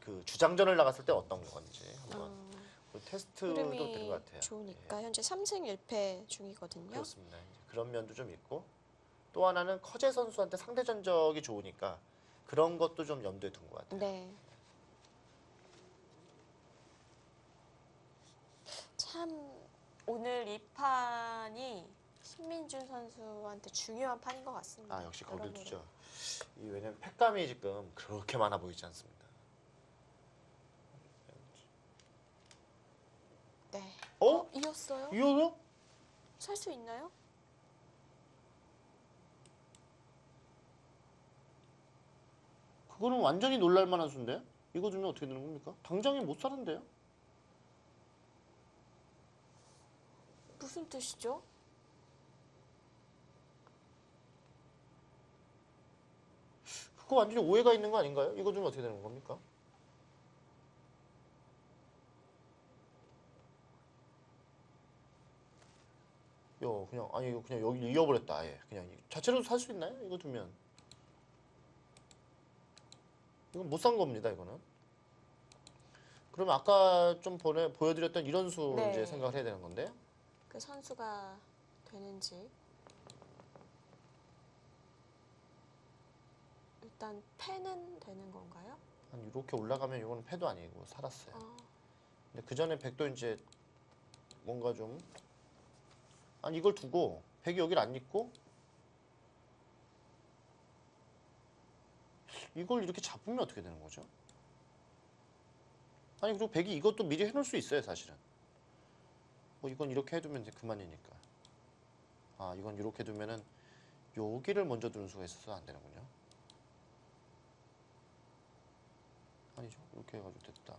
그 주장전을 나갔을 때 어떤 건지 한번 그 테스트도 되는 흐름이 것 같아요. 좋으니까 현재 3승 1패 중이거든요. 그렇습니다. 이제 그런 면도 좀 있고 또 하나는 커제 선수한테 상대 전적이 좋으니까 그런 것도 좀 염두에 둔 것 같아요. 네. 참 오늘 이 판이 신민준 선수한테 중요한 판인 것 같습니다. 아 역시 거길 여러모로. 두죠. 이 왜냐면 팩감이 지금 그렇게 많아 보이지 않습니다. 네. 어? 이었어요? 이거요? 살 수 있나요? 그거는 완전히 놀랄만한 수인데? 이거 주면 어떻게 되는 겁니까? 당장에 못 사는데요? 무슨 뜻이죠? 그거 완전히 오해가 있는 거 아닌가요? 이거 주면 어떻게 되는 겁니까? 그냥 아니 이거 그냥 여기 이어버렸다 아예 그냥 자체로도 살 수 있나요? 이거 두면 이건 못 산 겁니다 이거는. 그러면 아까 좀 보여드렸던 이런 수 네. 이제 생각을 해야 되는 건데요. 그 선수가 되는지. 일단 패는 되는 건가요? 한 이렇게 올라가면 이거는 패도 아니고 살았어요. 어, 근데 그 전에 백도 이제 뭔가 좀 아니 이걸 두고 백이 여기를 안 입고 이걸 이렇게 잡으면 어떻게 되는 거죠? 아니 그리고 백이 이것도 미리 해놓을 수 있어요 사실은. 뭐 이건 이렇게 해두면 이제 그만이니까. 아 이건 이렇게 두면은 여기를 먼저 두는 수가 있어서 안 되는군요. 아니죠. 이렇게 해가지고 됐다.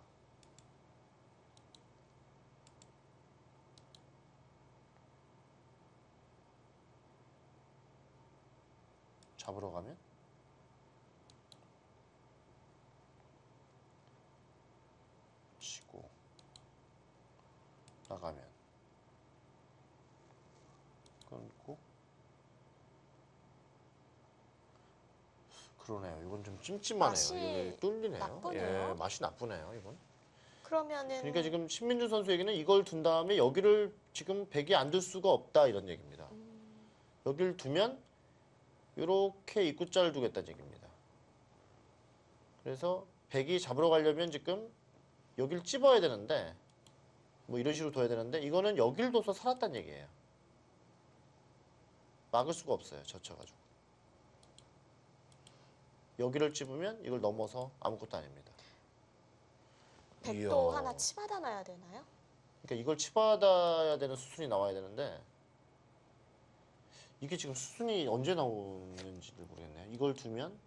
잡으러 가면 치고 나가면 끊고 그러네요. 이건 좀 찜찜하네요. 맛이 이게 뚫리네요. 나쁘네요. 예, 맛이 나쁘네요. 이건. 그러면은 그러니까 지금 신민준 선수에게는 이걸 둔 다음에 여기를 지금 백이 안 둘 수가 없다 이런 얘기입니다. 여기를 두면 이렇게 입구자를 두겠다는 얘기입니다. 그래서 백이 잡으러 가려면 지금 여기를 찝어야 되는데 뭐 이런 식으로 둬야 되는데 이거는 여기를 둬서 살았다는 얘기예요. 막을 수가 없어요. 젖혀가지고. 여기를 찝으면 이걸 넘어서 아무것도 아닙니다. 백도 이야. 하나 치받아 놔야 되나요? 그러니까 이걸 치받아야 되는 수순이 나와야 되는데 이게 지금 수순이 언제 나오는지를 모르겠네요. 이걸 두면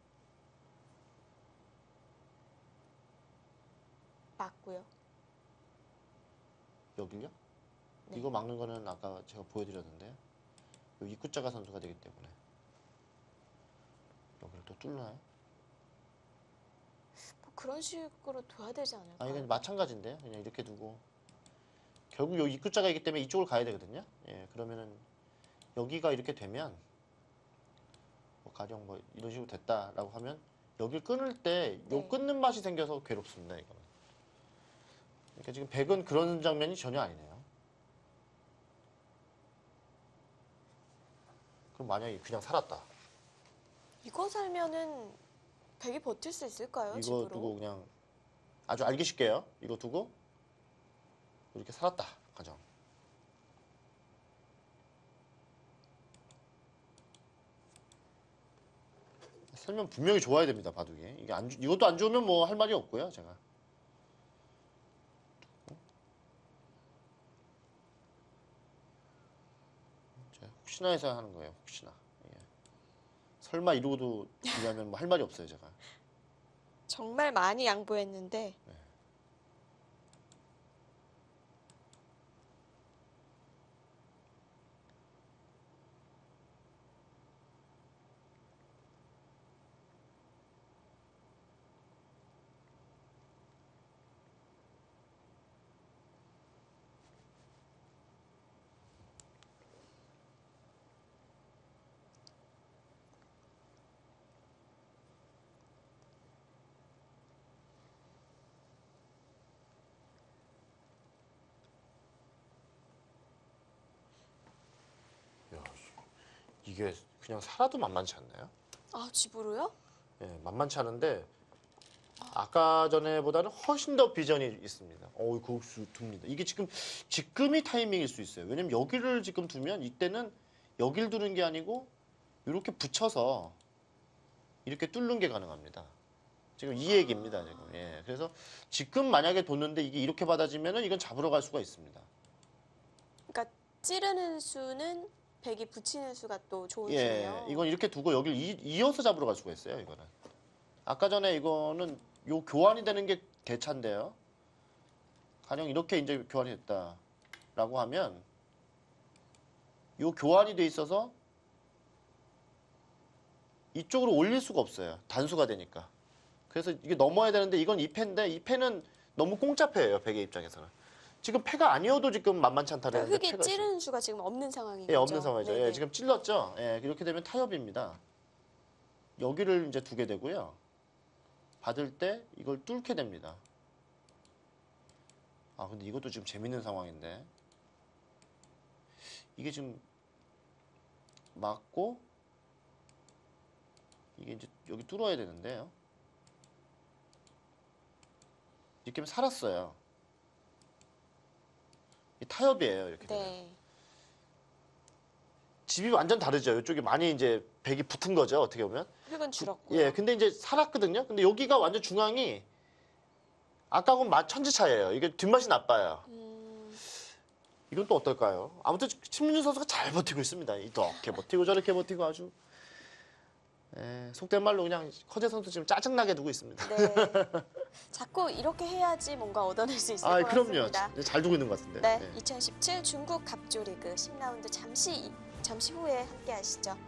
맞고요. 여기요? 네. 이거 막는 거는 아까 제가 보여드렸는데요. 요 입구자가 선수가 되기 때문에 여기를 또 뚫나요? 뭐 그런 식으로 둬야 되지 않을까요? 아 이건 마찬가지인데요. 그냥 이렇게 두고 결국 요 입구자가 있기 때문에 이쪽으로 가야 되거든요. 예, 그러면은 여기가 이렇게 되면 뭐 가령 뭐 이런 식으로 됐다라고 하면 여기를 끊을 때 요 네. 끊는 맛이 생겨서 괴롭습니다. 이거는. 그러니까 지금 백은 그런 장면이 전혀 아니네요. 그럼 만약에 그냥 살았다. 이거 살면은 백이 버틸 수 있을까요? 이거 집으로? 두고 그냥 아주 알기 쉽게요. 이거 두고 이렇게 살았다. 가정. 살면 분명히 좋아야 됩니다. 바둑이. 이게 이것도 안 좋으면 뭐 할 말이 없고요. 제가. 제가 혹시나 해서 하는 거예요. 혹시나. 예. 설마 이러고도 이러면 뭐 할 말이 없어요. 제가. 정말 많이 양보했는데 야, 이게 그냥 살아도 만만치 않나요? 아 집으로요? 예, 만만치 않은데 아까 전에보다는 훨씬 더 비전이 있습니다. 거기서 둡니다. 이게 지금 지금이 타이밍일 수 있어요. 왜냐면 여기를 지금 두면 이때는 여기를 두는 게 아니고 이렇게 붙여서 이렇게 뚫는 게 가능합니다. 지금 이 얘기입니다. 지금. 예, 그래서 지금 만약에 뒀는데 이게 이렇게 받아지면은 이건 잡으러 갈 수가 있습니다. 그러니까 찌르는 수는 백이 붙이는 수가 또 예, 좋으시네요. 이건 이렇게 두고 여기를 이어서 잡으러 갈 수가 있어요. 이거는. 아까 전에 이거는 요 교환이 되는 게 대차인데요. 가령 이렇게 이제 교환이 됐다라고 하면 요 교환이 돼 있어서 이쪽으로 올릴 수가 없어요. 단수가 되니까. 그래서 이게 넘어야 되는데 이건 2패인데 2패는 너무 공짜패예요. 백의 입장에서는. 지금 패가 아니어도 지금 만만치 않다는 그러니까 흙이 찌르는 수가 지금 없는 상황인 예, 거죠. 없는 상황이죠. 네네. 예, 지금 찔렀죠. 예, 이렇게 되면 타협입니다. 여기를 이제 두게 되고요. 받을 때 이걸 뚫게 됩니다. 아, 근데 이것도 지금 재밌는 상황인데. 이게 지금 맞고 이게 이제 여기 뚫어야 되는데요. 이렇게 하면 살았어요. 이 타협이에요, 이렇게 되면. 네. 집이 완전 다르죠. 이쪽이 많이 이제 백이 붙은 거죠, 어떻게 보면. 흙은 줄었고요. 예, 근데 이제 살았거든요. 근데 여기가 완전 중앙이 아까하고는 천지 차이예요. 이게 뒷맛이 나빠요. 이건 또 어떨까요? 아무튼 신민준 선수가 잘 버티고 있습니다. 이렇게 버티고 저렇게 버티고 아주 속된 말로 그냥 허재 선수 지금 짜증나게 두고 있습니다. 네. 자꾸 이렇게 해야지 뭔가 얻어낼 수 있을 것 그럼요. 같습니다. 잘 두고 있는 것 같은데. 네, 2017 중국 갑조리그 10라운드 잠시 후에 함께 하시죠.